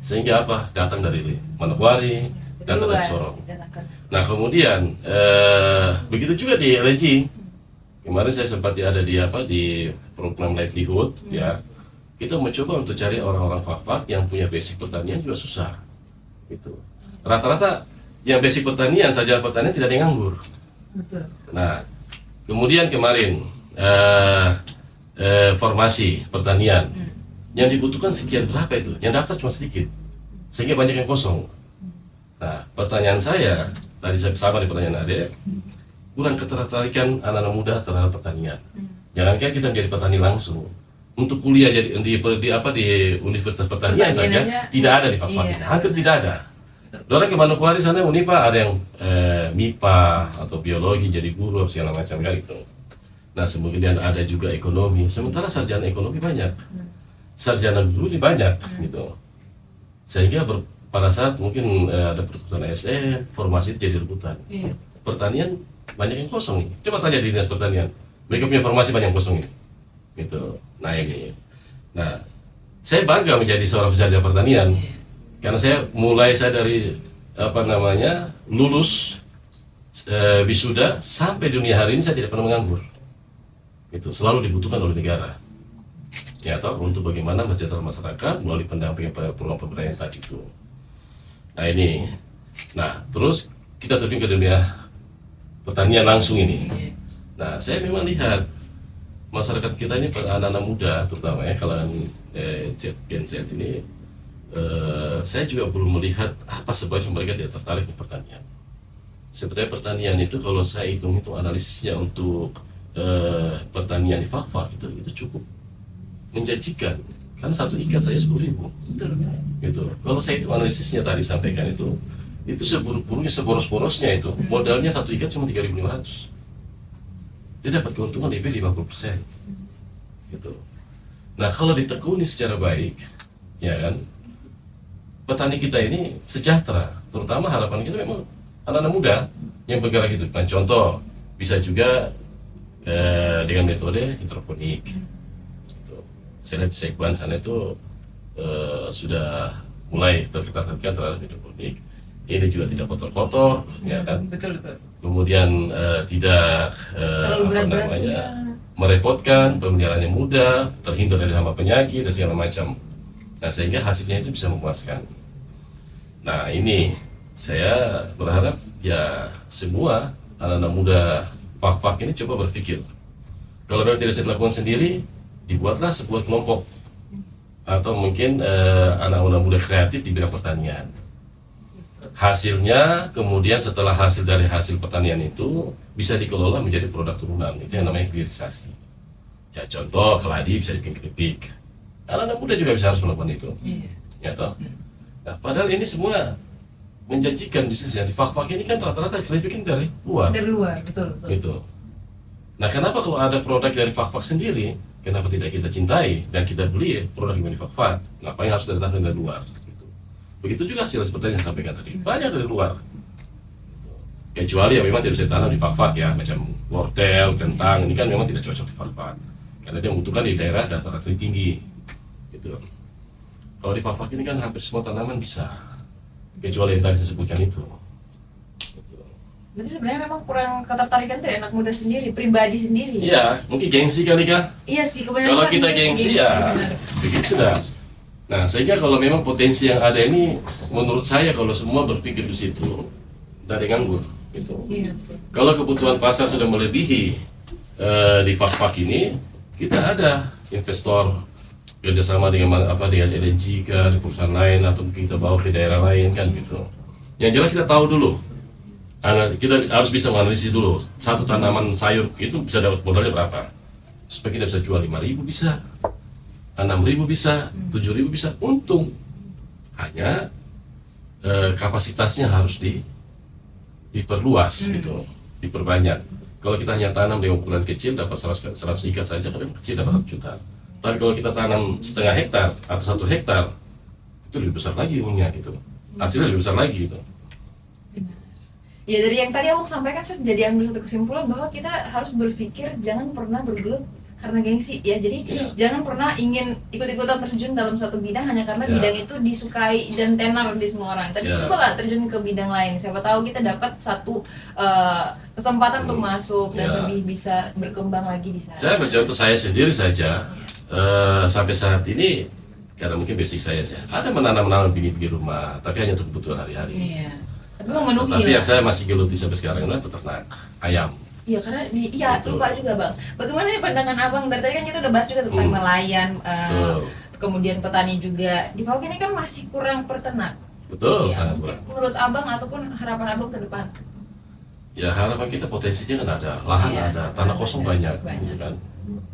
Sehingga apa? Datang dari Manokwari, datang dari Sorong. Nah kemudian begitu juga di LNG. Kemarin saya sempat ada di program livelihood, ya. Kita mencoba untuk cari orang-orang Fakfak yang punya basic pertanian juga susah. Gitu. Rata-rata yang basic pertanian, sarjana pertanian tidak ada yang nganggur. Betul. Nah, kemudian kemarin formasi pertanian yang dibutuhkan sekian berapa itu? Yang daftar cuma sedikit, sehingga banyak yang kosong. Nah, pertanyaan saya tadi saya sama di pertanyaan Ade, kurang ketertarikan anak-anak muda terhadap pertanian. Jangankan kita menjadi petani langsung, untuk kuliah jadi di Universitas Pertanian saja tidak ada di Fakfak, hampir tidak ada. Orang ke Manokwari sana Unipa ada yang MIPA atau biologi jadi guru segala macam kan itu. Nah kemudian ada juga ekonomi. Sementara sarjana ekonomi banyak, sarjana guru ini banyak gitu. Sehingga pada saat mungkin ada pertukaran ASN, formasi itu jadi rebutan. Pertanian banyak yang kosong. Coba tanya di dinas pertanian, mereka punya formasi banyak yang kosong gitu. Nah ini, nah saya bangga menjadi seorang sarjana pertanian. Karena saya dari lulus wisuda sampai dunia hari ini saya tidak pernah menganggur. Itu selalu dibutuhkan oleh negara. Ya, atau untuk bagaimana mensejahterakan masyarakat melalui pendampingan program pemberdayaan tadi itu. Nah ini, terus kita terjun ke dunia pertanian langsung ini. Nah saya memang lihat masyarakat kita ini anak-anak muda terutama ya kalangan Gen Z ini. Saya juga belum melihat apa sebabnya mereka tidak tertarik di pertanian. Sebenarnya pertanian itu kalau saya hitung analisisnya untuk pertanian di Fakfak itu cukup menjanjikan. Karena satu ikat saya 10.000. Gitu. Kalau saya hitung analisisnya tadi sampaikan itu seburuk-buruknya seboros-borosnya itu modalnya satu ikat cuma 3.500. Dia dapat keuntungan lebih 50%. Gitu. Nah kalau ditekuni secara baik, ya kan? Petani kita ini sejahtera, terutama harapan kita memang anak-anak muda yang bergerak itu. Nah, contoh bisa juga dengan metode hidroponik. Saya lihat di Sekban sana itu sudah mulai tertarik terhadap hidroponik. Ini juga tidak kotor-kotor, ya kan? Betul. Kemudian tidak merepotkan, pemeliharaannya mudah, terhindar dari hama penyakit dan segala macam. Nah sehingga hasilnya itu bisa memuaskan. Nah ini saya berharap ya semua anak-anak muda Fakfak ini coba berpikir, kalau memang tidak bisa dilakukan sendiri, dibuatlah sebuah kelompok atau mungkin anak-anak muda kreatif di bidang pertanian. Hasilnya kemudian setelah hasil dari hasil pertanian itu bisa dikelola menjadi produk turunan, itu yang namanya hilirisasi. Ya contoh keladi bisa dibikin keripik. Anak-anak muda juga harus melakukan itu, ya toh. Nah, padahal ini semua menjanjikan bisnisnya. Di Fakfak ini kan rata-rata keripik dari luar. Dari luar, betul. Gitu. Nah, kenapa kalau ada produk dari Fakfak sendiri, kenapa tidak kita cintai dan kita beli produk yang dari Fakfak? Ngapain harus datang dari luar? Gitu. Begitu juga hasil seperti yang saya sampaikan tadi, banyak dari luar. Kecuali ya memang tidak bisa tanam di Fakfak ya, macam wortel, kentang, ini kan memang tidak cocok di Fakfak. Karena dia membutuhkan di daerah dataran tinggi. Gitu. Kalau di Fakfak ini kan hampir semua tanaman bisa, kecuali yang tadi saya sebutkan itu. Gitu. Berarti sebenarnya memang kurang ketertarikan dari anak muda sendiri, pribadi sendiri. Iya, mungkin gengsi kali kah? Iya sih, kebanyakan. Kalau kita gengsi ya, begitu sudah. Nah, sehingga kalau memang potensi yang ada ini, menurut saya kalau semua berpikir di situ, dari nganggur. Gitu. Iya. Kalau kebutuhan pasar sudah melebihi di Fakfak ini, kita ada investor kerjasama dengan LNG kan, di perusahaan lain atau mungkin kita bawa ke daerah lain kan gitu. Yang jelas kita tahu dulu Kita harus bisa menganalisis dulu satu tanaman sayur itu bisa dapat modalnya berapa, supaya kita bisa jual 5.000 bisa, 6.000 bisa, 7.000 bisa, untung. Hanya kapasitasnya harus diperluas gitu, diperbanyak. Kalau kita hanya tanam dengan ukuran kecil dapat 100 ikat saja, kan kecil dapat 1 juta. Tapi kalau kita tanam setengah hektar atau 1 hektar, itu lebih besar lagi uangnya gitu, hasilnya lebih besar lagi gitu. Ya dari yang tadi Abang sampaikan, saya jadi ambil satu kesimpulan bahwa kita harus berpikir jangan pernah bergelut karena gengsi ya. Jadi jangan pernah ingin ikut-ikutan terjun dalam satu bidang hanya karena bidang itu disukai dan tenar di semua orang. Tapi cobalah terjun ke bidang lain. Siapa tahu kita dapat satu kesempatan untuk masuk dan lebih bisa berkembang lagi di sana. Saya bercontoh saya sendiri saja. Sampai saat ini karena mungkin basic saya ada menanam bibit-bibit rumah, tapi hanya untuk kebutuhan hari-hari. Iya. Tapi memenuhi. Tapi yang saya masih geluti sampai sekarang adalah peternak ayam. Iya karena lupa juga Bang. Bagaimana nih pandangan Abang, dari tadi kan kita udah bahas juga tentang nelayan, kemudian petani juga. Di Papua ini kan masih kurang peternak. Betul, Ya, sangat kurang. menurut Abang ataupun harapan Abang ke depan? Ya harapan kita potensinya kan ada, lahan ada, tanah kosong banyak. Gitu kan.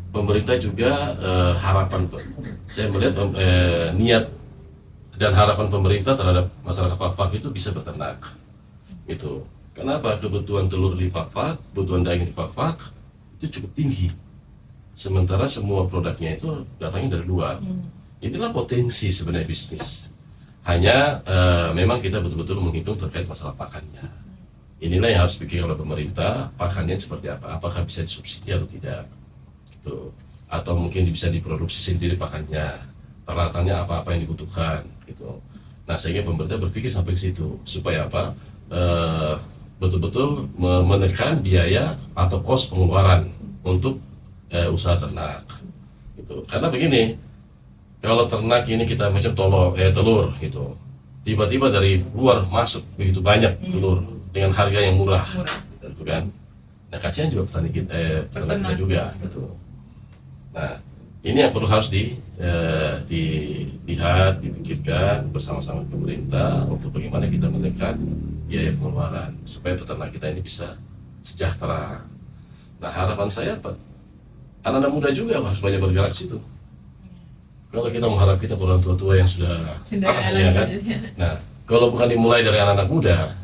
Pemerintah juga harapan, saya melihat niat dan harapan pemerintah terhadap masyarakat Fak-Fak itu bisa beternak. Gitu. Kenapa? Kebutuhan telur di Fak-Fak, kebutuhan daging di Fak-Fak itu cukup tinggi. Sementara semua produknya itu datangnya dari luar. Inilah potensi sebenarnya bisnis. Hanya memang kita betul-betul menghitung terkait masalah pakannya. Inilah yang harus dipikirkan oleh pemerintah, pakannya seperti apa, apakah bisa disubsidi atau tidak. Gitu. Atau mungkin bisa diproduksi sendiri pakannya, peralatannya apa-apa yang dibutuhkan. Gitu. Nah sehingga pemerintah berpikir sampai ke situ, supaya apa? Betul-betul menekan biaya atau kos pengeluaran untuk usaha ternak. Gitu. Karena begini, kalau ternak ini kita macam telur gitu, tiba-tiba dari luar masuk begitu banyak telur dengan harga yang murah, gitu kan. Nah kasihan juga petani kita, ternak kita juga. Gitu. Nah ini yang perlu harus dilihat, dipikirkan bersama-sama pemerintah untuk bagaimana kita menekan biaya pengeluaran supaya peternak kita ini bisa sejahtera. Nah harapan saya anak-anak muda juga harus banyak bergerak di situ. Kalau kita mengharap kita orang tua-tua yang sudah ya kan. Nah kalau bukan dimulai dari anak-anak muda,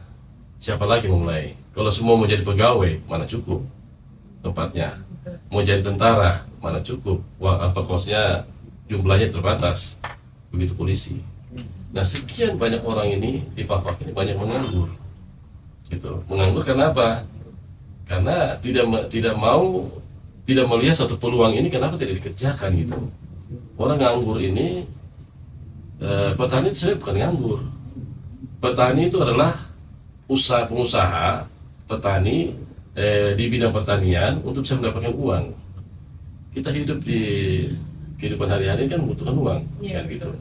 siapa lagi memulai? Kalau semua mau jadi pegawai, mana cukup tempatnya? Mau jadi tentara, mana cukup? Kosnya jumlahnya terbatas. Begitu polisi. Nah sekian banyak orang ini di Fak-Fak ini banyak menganggur. Gitu. Menganggur karena apa? Karena tidak melihat satu peluang ini, kenapa tidak dikerjakan gitu. Orang nganggur ini, petani itu sebenarnya bukan nganggur. Petani itu adalah pengusaha petani di bidang pertanian untuk bisa mendapatkan uang. Kita hidup di kehidupan hari-hari kan membutuhkan uang, kan gitu.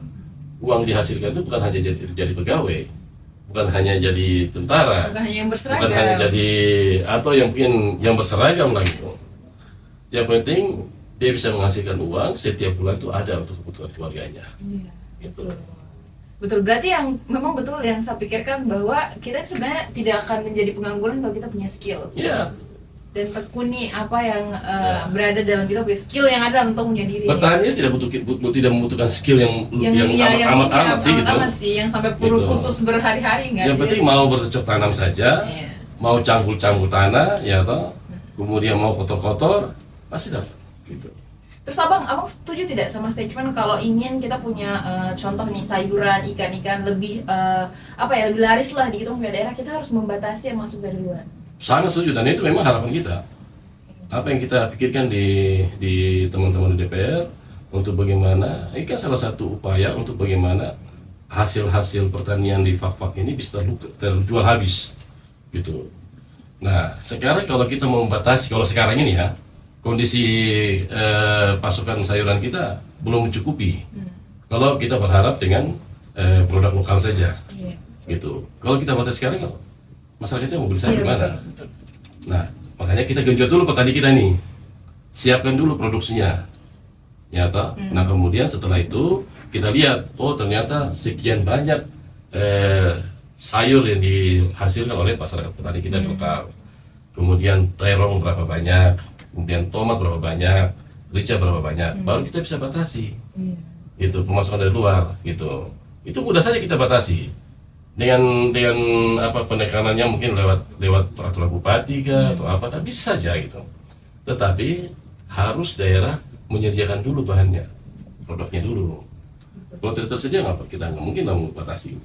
Uang dihasilkan itu bukan hanya jadi pegawai, bukan hanya jadi tentara, bukan hanya yang berseragam, bukan hanya jadi atau yang mungkin yang berseragam lah gitu. Yang penting dia bisa menghasilkan uang setiap bulan itu ada untuk kebutuhan keluarganya. Gitu. Betul, berarti yang memang betul yang saya pikirkan bahwa kita sebenarnya tidak akan menjadi pengangguran kalau kita punya skill. Dan tekuni apa yang berada dalam kita punya skill yang ada untuk menjadi diri. Petani tidak membutuhkan skill yang amat sih gitu. Yang sampai perlu khusus berhari-hari enggak. Yang penting mau bercocok tanam saja, mau cangkul-cangkul tanah, ya toh, kemudian mau kotor-kotor, pasti dapat. Gitu. Terus abang setuju tidak sama statement kalau ingin kita punya contoh nih sayuran, ikan-ikan lebih lebih laris lah di kita punya daerah, kita harus membatasi yang masuk dari luar. Sangat setuju, dan itu memang harapan kita. Apa yang kita pikirkan di teman-teman di DPR untuk bagaimana, ini kan salah satu upaya untuk bagaimana hasil-hasil pertanian di Fak-Fak ini bisa terjual habis, gitu. Nah sekarang kalau kita membatasi, kalau sekarang ini ya kondisi pasokan sayuran kita belum mencukupi. Kalau kita berharap dengan produk lokal saja, gitu. Kalau kita batasi sekarang, masyarakatnya mau beli sayur gimana? Nah, makanya kita genjot dulu petani kita nih, siapkan dulu produksinya, nyata. Nah kemudian setelah itu kita lihat, oh ternyata sekian banyak sayur yang dihasilkan oleh masyarakat petani kita lokal. Kemudian terong berapa banyak, kemudian tomat berapa banyak, rica berapa banyak, baru kita bisa batasi. Itu pemasukan dari luar gitu. Itu mudah saja kita batasi. Dengan apa penekanannya mungkin lewat peraturan bupati atau apa kan bisa saja gitu. Tetapi harus daerah menyediakan dulu bahannya, produknya dulu. Kalau tidak tersedia kita nggak mungkin membatasi.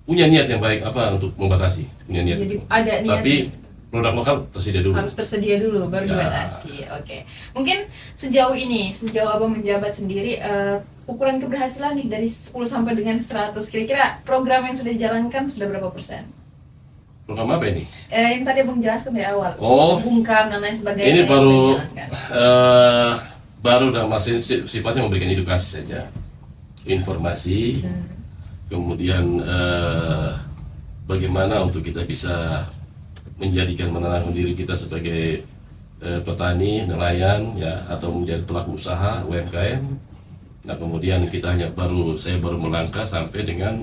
Punya niat yang baik apa untuk membatasi, punya niat. Jadi itu. ada niat. Tapi produk lokal tersedia dulu. Harus tersedia dulu baru Ya. dibatasi. Oke. Mungkin sejauh Abang menjabat sendiri, ukuran keberhasilan nih dari 10 sampai dengan 100, kira-kira program yang sudah dijalankan sudah berapa persen? Program apa ini? Yang tadi Abang jelaskan dari awal. Oh. Bungkam dan lain sebagainya. Ini yang baru sudah dijalankan. baru dan masih sifatnya memberikan edukasi saja, informasi, kemudian bagaimana untuk kita bisa menjadikan menanamkan diri kita sebagai petani, nelayan, ya, atau menjadi pelaku usaha UMKM. Nah kemudian saya baru melangkah sampai dengan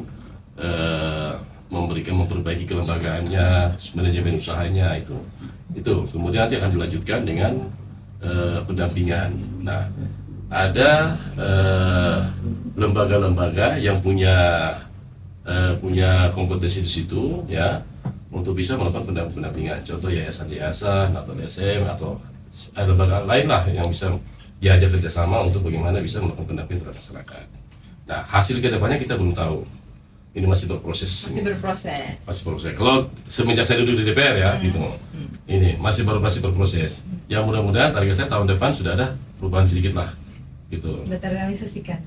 memperbaiki kelembagaannya, manajemen usahanya itu. Kemudian nanti akan dilanjutkan dengan pendampingan. Nah ada lembaga-lembaga yang punya kompetensi di situ, ya, untuk bisa melakukan pendampingan. Contoh yayasan atau LSM atau ada lembaga lain lah yang bisa diajak kerjasama untuk bagaimana bisa melakukan pendampingan terhadap masyarakat. Nah hasil kedepannya kita belum tahu. Ini masih berproses. Masih berproses. Kalau semenjak saya duduk di DPR ya, gitu. Ini masih berproses. Ya mudah-mudahan target saya tahun depan sudah ada perubahan sedikit lah, gitu. Sudah terrealisasikan.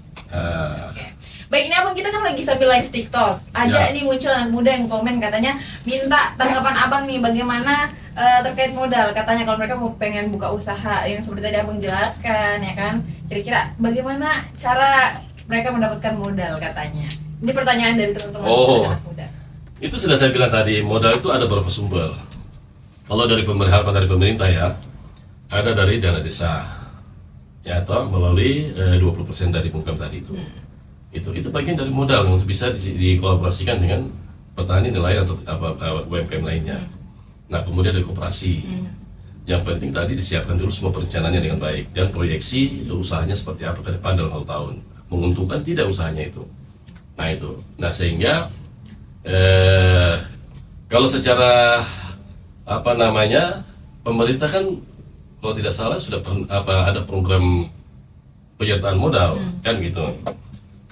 Oke. Baik, ini Abang, kita kan lagi sambil live TikTok. Ada nih muncul anak muda yang komen katanya minta tanggapan Abang nih bagaimana terkait modal. Katanya kalau mereka mau pengen buka usaha yang seperti tadi Abang jelaskan, ya kan. Kira-kira bagaimana cara mereka mendapatkan modal katanya. Ini pertanyaan dari teman-teman anak muda. Itu sudah saya bilang tadi, modal itu ada beberapa sumber. Kalau dari pemerintah ya, ada dari dana desa, ya, atau melalui 20% dari bungkam tadi itu. Itu bagian dari modal yang bisa dikolaborasikan dengan petani, nelayan atau UMKM lainnya. Nah kemudian dari koperasi. Yang penting tadi disiapkan dulu semua perencanaannya dengan baik dan proyeksi usahanya seperti apa ke depan dalam 1 tahun. Menguntungkan tidak usahanya itu. Nah sehingga kalau secara pemerintah kan kalau tidak salah sudah ada program penyertaan modal kan gitu.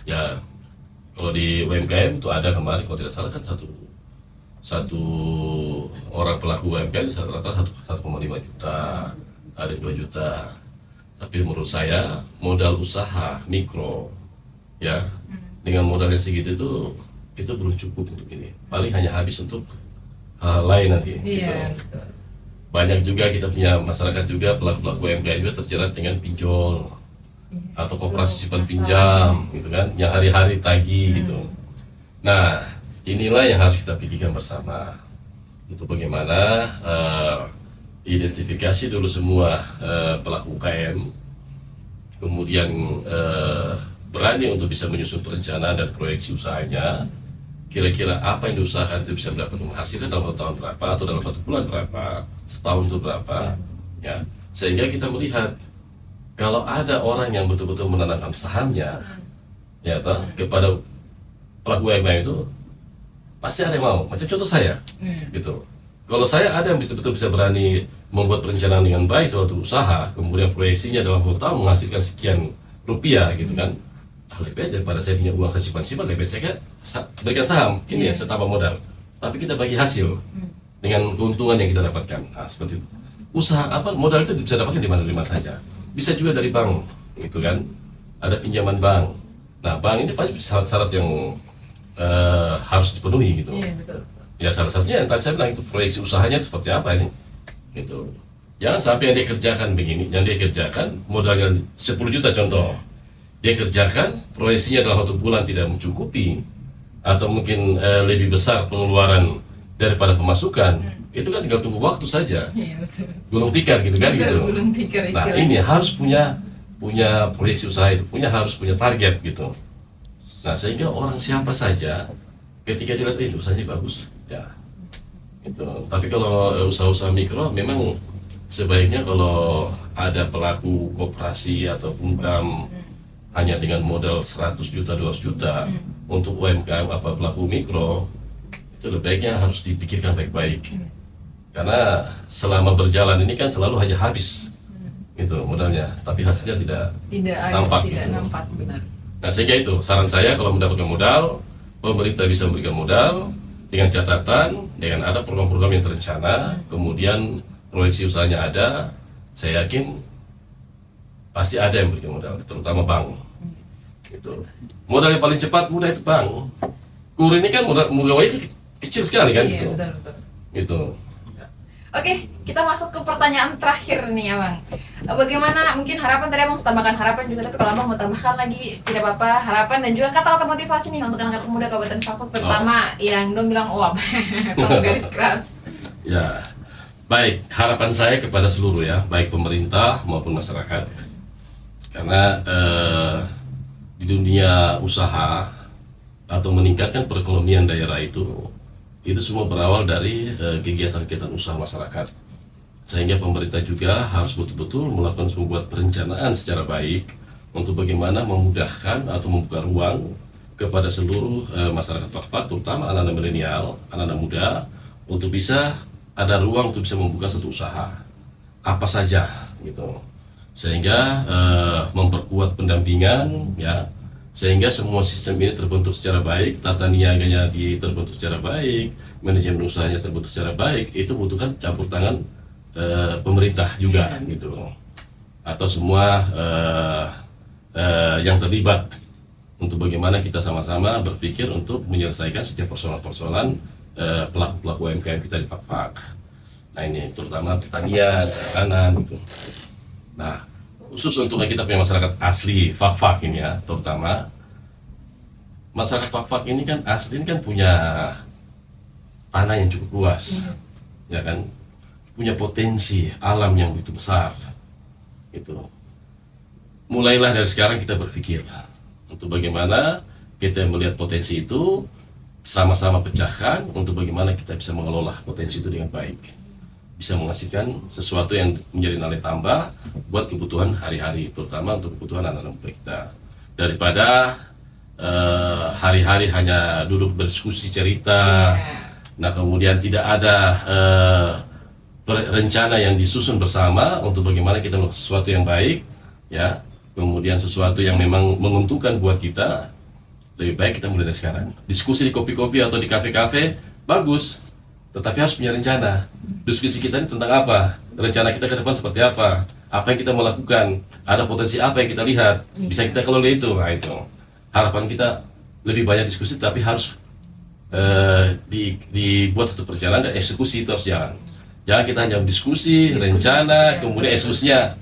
Ya kalau di UMKM itu ada kemarin kalau tidak salah kan satu orang pelaku UMKM rata-rata 1,5 juta, ada 2 juta. Tapi menurut saya modal usaha mikro, ya, dengan modal yang segitu itu belum cukup untuk ini. Paling hanya habis untuk hal lain nanti. Iya, gitu. betul. Banyak juga kita punya masyarakat juga pelaku-pelaku UMKM juga terjerat dengan pinjol atau koperasi simpan pinjam, gitu kan, yang hari-hari tagih gitu. Nah inilah yang harus kita pikirkan bersama untuk bagaimana identifikasi dulu semua pelaku UKM, kemudian berani untuk bisa menyusun perencanaan dan proyeksi usahanya. Kira-kira apa yang diusahakan itu bisa mendapat menghasilkan dalam 1 tahun berapa atau dalam 1 bulan berapa, setahun itu berapa, ya, sehingga kita melihat kalau ada orang yang betul-betul menanamkan sahamnya, ya, kepada pelaku UMKM itu pasti ada yang mau. Macam contoh saya, gitu. Kalau saya ada yang betul-betul bisa berani membuat perencanaan dengan baik suatu usaha, kemudian proyeksinya dalam 1 tahun menghasilkan sekian rupiah, gitu kan. Lebih baik daripada saya punya uang saya simpan, lebih baik saya berikan saham, ini ya, saya tambah modal. Tapi kita bagi hasil dengan keuntungan yang kita dapatkan. Nah, seperti itu. Usaha modal itu bisa dapatkan di mana saja. Bisa juga dari bank, gitu kan. Ada pinjaman bank. Nah, bank ini pasti syarat-syarat yang harus dipenuhi, gitu. Iya, betul. Ya salah satunya yang tadi saya bilang itu proyeksi usahanya seperti apa ini, gitu. Jangan sampai yang dia kerjakan begini, yang dia kerjakan modalnya 10 juta contoh, dia kerjakan proyeksinya dalam 1 bulan tidak mencukupi, atau mungkin lebih besar pengeluaran daripada pemasukan, itu kan tinggal tunggu waktu saja. Iya, betul. Gulung tikar gitu kan, gitu. Gulung tikar Nah istilahnya. ini harus punya proyeksi usaha itu, harus punya target gitu. Nah sehingga orang siapa saja ketika dilihat ini usahanya bagus, ya itu. Tapi kalau usaha-usaha mikro memang sebaiknya kalau ada pelaku koperasi ataupun hanya dengan modal 100 juta 200 juta untuk UMKM apa pelaku mikro, itu lebih baiknya harus dipikirkan baik-baik, karena selama berjalan ini kan selalu hanya habis itu modalnya, tapi hasilnya tidak nampak, tidak gitu. nampak, benar. Nah sehingga itu saran saya, kalau mendapatkan modal, pemerintah bisa memberikan modal dengan catatan, dengan ada program-program yang terencana, kemudian proyeksi usahanya ada, saya yakin pasti ada yang memberikan modal, terutama bank. Gitu. Modal yang paling cepat mudah itu bank. KUR ini kan modal kecil sekali kan, Iya, gitu. betul. Gitu. Oke, kita masuk ke pertanyaan terakhir nih Abang. Bagaimana, mungkin harapan tadi Abang sudah tambahkan harapan juga, tapi kalau Abang mau tambahkan lagi tidak apa-apa, harapan dan juga kata-kata motivasi nih untuk anak-anak muda Kabupaten Fakfak, pertama yang Dom bilang atau garis keras. Ya, baik, harapan saya kepada seluruh ya, baik pemerintah maupun masyarakat, karena di dunia usaha atau meningkatkan perekonomian daerah itu semua berawal dari kegiatan-kegiatan usaha masyarakat, sehingga pemerintah juga harus betul-betul melakukan membuat perencanaan secara baik untuk bagaimana memudahkan atau membuka ruang kepada seluruh masyarakat Fakfak, terutama anak-anak milenial, anak-anak muda, untuk bisa ada ruang untuk bisa membuka satu usaha apa saja gitu, sehingga memperkuat pendampingan ya, sehingga semua sistem ini terbentuk secara baik, tata niaganya terbentuk secara baik, manajemen usahanya terbentuk secara baik. Itu butuhkan campur tangan pemerintah juga gitu, atau semua yang terlibat, untuk bagaimana kita sama-sama berpikir untuk menyelesaikan setiap persoalan-persoalan pelaku-pelaku UMKM kita di Fakfak. Nah ini terutama pertanian, perikanan gitu. Nah khusus untuk kita punya masyarakat asli Fakfak ini ya, terutama masyarakat Fakfak ini kan asli ini kan punya tanah yang cukup luas, ya kan, punya potensi alam yang begitu besar, gitu. Mulailah dari sekarang kita berpikir untuk bagaimana kita melihat potensi itu, sama-sama pecahkan untuk bagaimana kita bisa mengelola potensi itu dengan baik, bisa menghasilkan sesuatu yang menjadi nilai tambah buat kebutuhan hari-hari, terutama untuk kebutuhan anak-anak muda kita, daripada hari-hari hanya duduk berdiskusi cerita. Nah kemudian tidak ada rencana yang disusun bersama untuk bagaimana kita melakukan sesuatu yang baik ya, kemudian sesuatu yang memang menguntungkan buat kita. Lebih baik kita mulai dari sekarang. Diskusi di kopi-kopi atau di kafe-kafe bagus, tetapi harus punya rencana. Diskusi kita ini tentang apa? Rencana kita ke depan seperti apa? Apa yang kita mau lakukan? Ada potensi apa yang kita lihat? Bisa kita kelola itu. Nah itu harapan kita, lebih banyak diskusi, tapi harus dibuat satu perjalanan dan eksekusi itu harus jalan. Jangan kita hanya diskusi, rencana, kemudian eksekusinya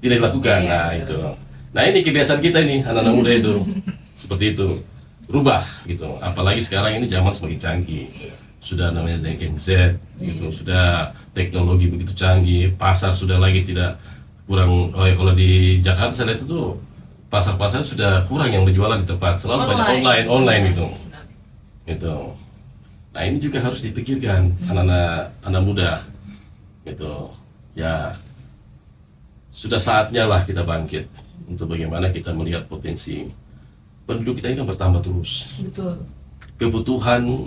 tidak dilakukan. Nah itu. Nah ini kebiasaan kita ini, anak-anak muda itu. Seperti itu. Rubah gitu. Apalagi sekarang ini zaman semakin canggih. Sudah namanya Gen Z gitu, sudah teknologi begitu canggih, pasar sudah lagi tidak kurang. Kalau di Jakarta saya lihat itu pasar-pasar sudah kurang yang berjualan di tempat, selalu banyak online gitu. Nah ini juga harus dipikirkan anak muda gitu ya. Sudah saatnya lah kita bangkit untuk bagaimana kita melihat potensi. Penduduk kita ini kan bertambah terus. Betul. Kebutuhan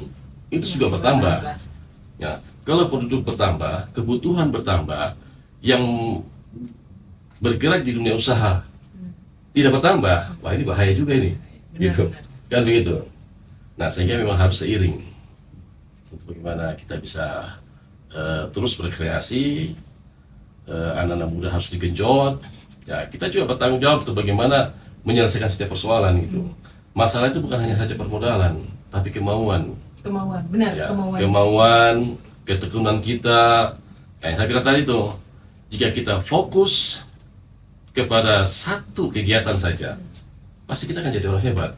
itu juga bertambah. Ya, kalau penduduk bertambah, kebutuhan bertambah, yang bergerak di dunia usaha tidak bertambah, wah ini bahaya juga ini. Gitu. Kan begitu. Nah, sehingga memang harus seiring untuk bagaimana kita bisa terus berkreasi. Anak-anak muda harus digenjot. Ya, kita juga bertanggung jawab untuk bagaimana menyelesaikan setiap persoalan gitu. Masalah itu bukan hanya saja permodalan, tapi kemauan, benar ya, kemauan, ketekunan kita. Yang saya bilang tadi itu, jika kita fokus kepada satu kegiatan saja, pasti kita akan jadi orang hebat.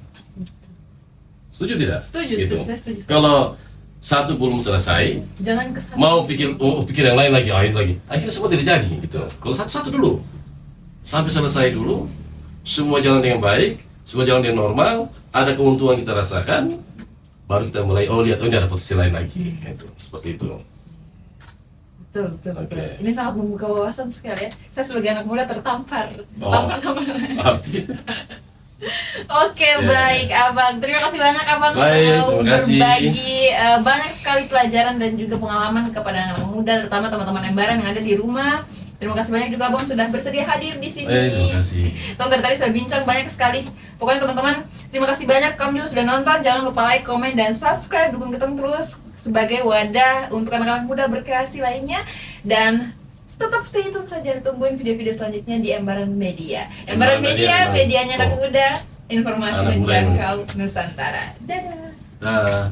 Setuju tidak? Setuju, gitu. setuju. Kalau satu belum selesai, jangan kesana. mau pikir yang lain lagi, akhirnya semua tidak jadi gitu. Kalau satu dulu, sampai selesai dulu, semua jalan dengan baik, semua jalan dengan normal, ada keuntungan kita rasakan, baru kita mulai lihat ini ada posisi lain lagi itu seperti itu. Betul, betul, betul. Oke. Ini sangat membuka wawasan sekali ya. Saya sebagai anak muda tertampar. Oh. Tampar. Artinya Oke, baik Abang. Terima kasih banyak Abang sudah Baik, mau terima kasih. berbagi banyak sekali pelajaran dan juga pengalaman kepada anak muda, terutama teman-teman Embaran yang ada di rumah. Terima kasih banyak juga Abang sudah bersedia hadir di sini. terima kasih. Toh dari tadi saya bincang banyak sekali. Pokoknya teman-teman, terima kasih banyak kamu juga sudah nonton. Jangan lupa like, komen, dan subscribe. Dukung kita terus sebagai wadah untuk anak-anak muda berkreasi lainnya. Dan tetap stay itu saja, tungguin video-video selanjutnya di Embaran Media. Embaran Media, medianya anak muda, informasi Anak muda yang menjangkau Nusantara. Dadah. Nah.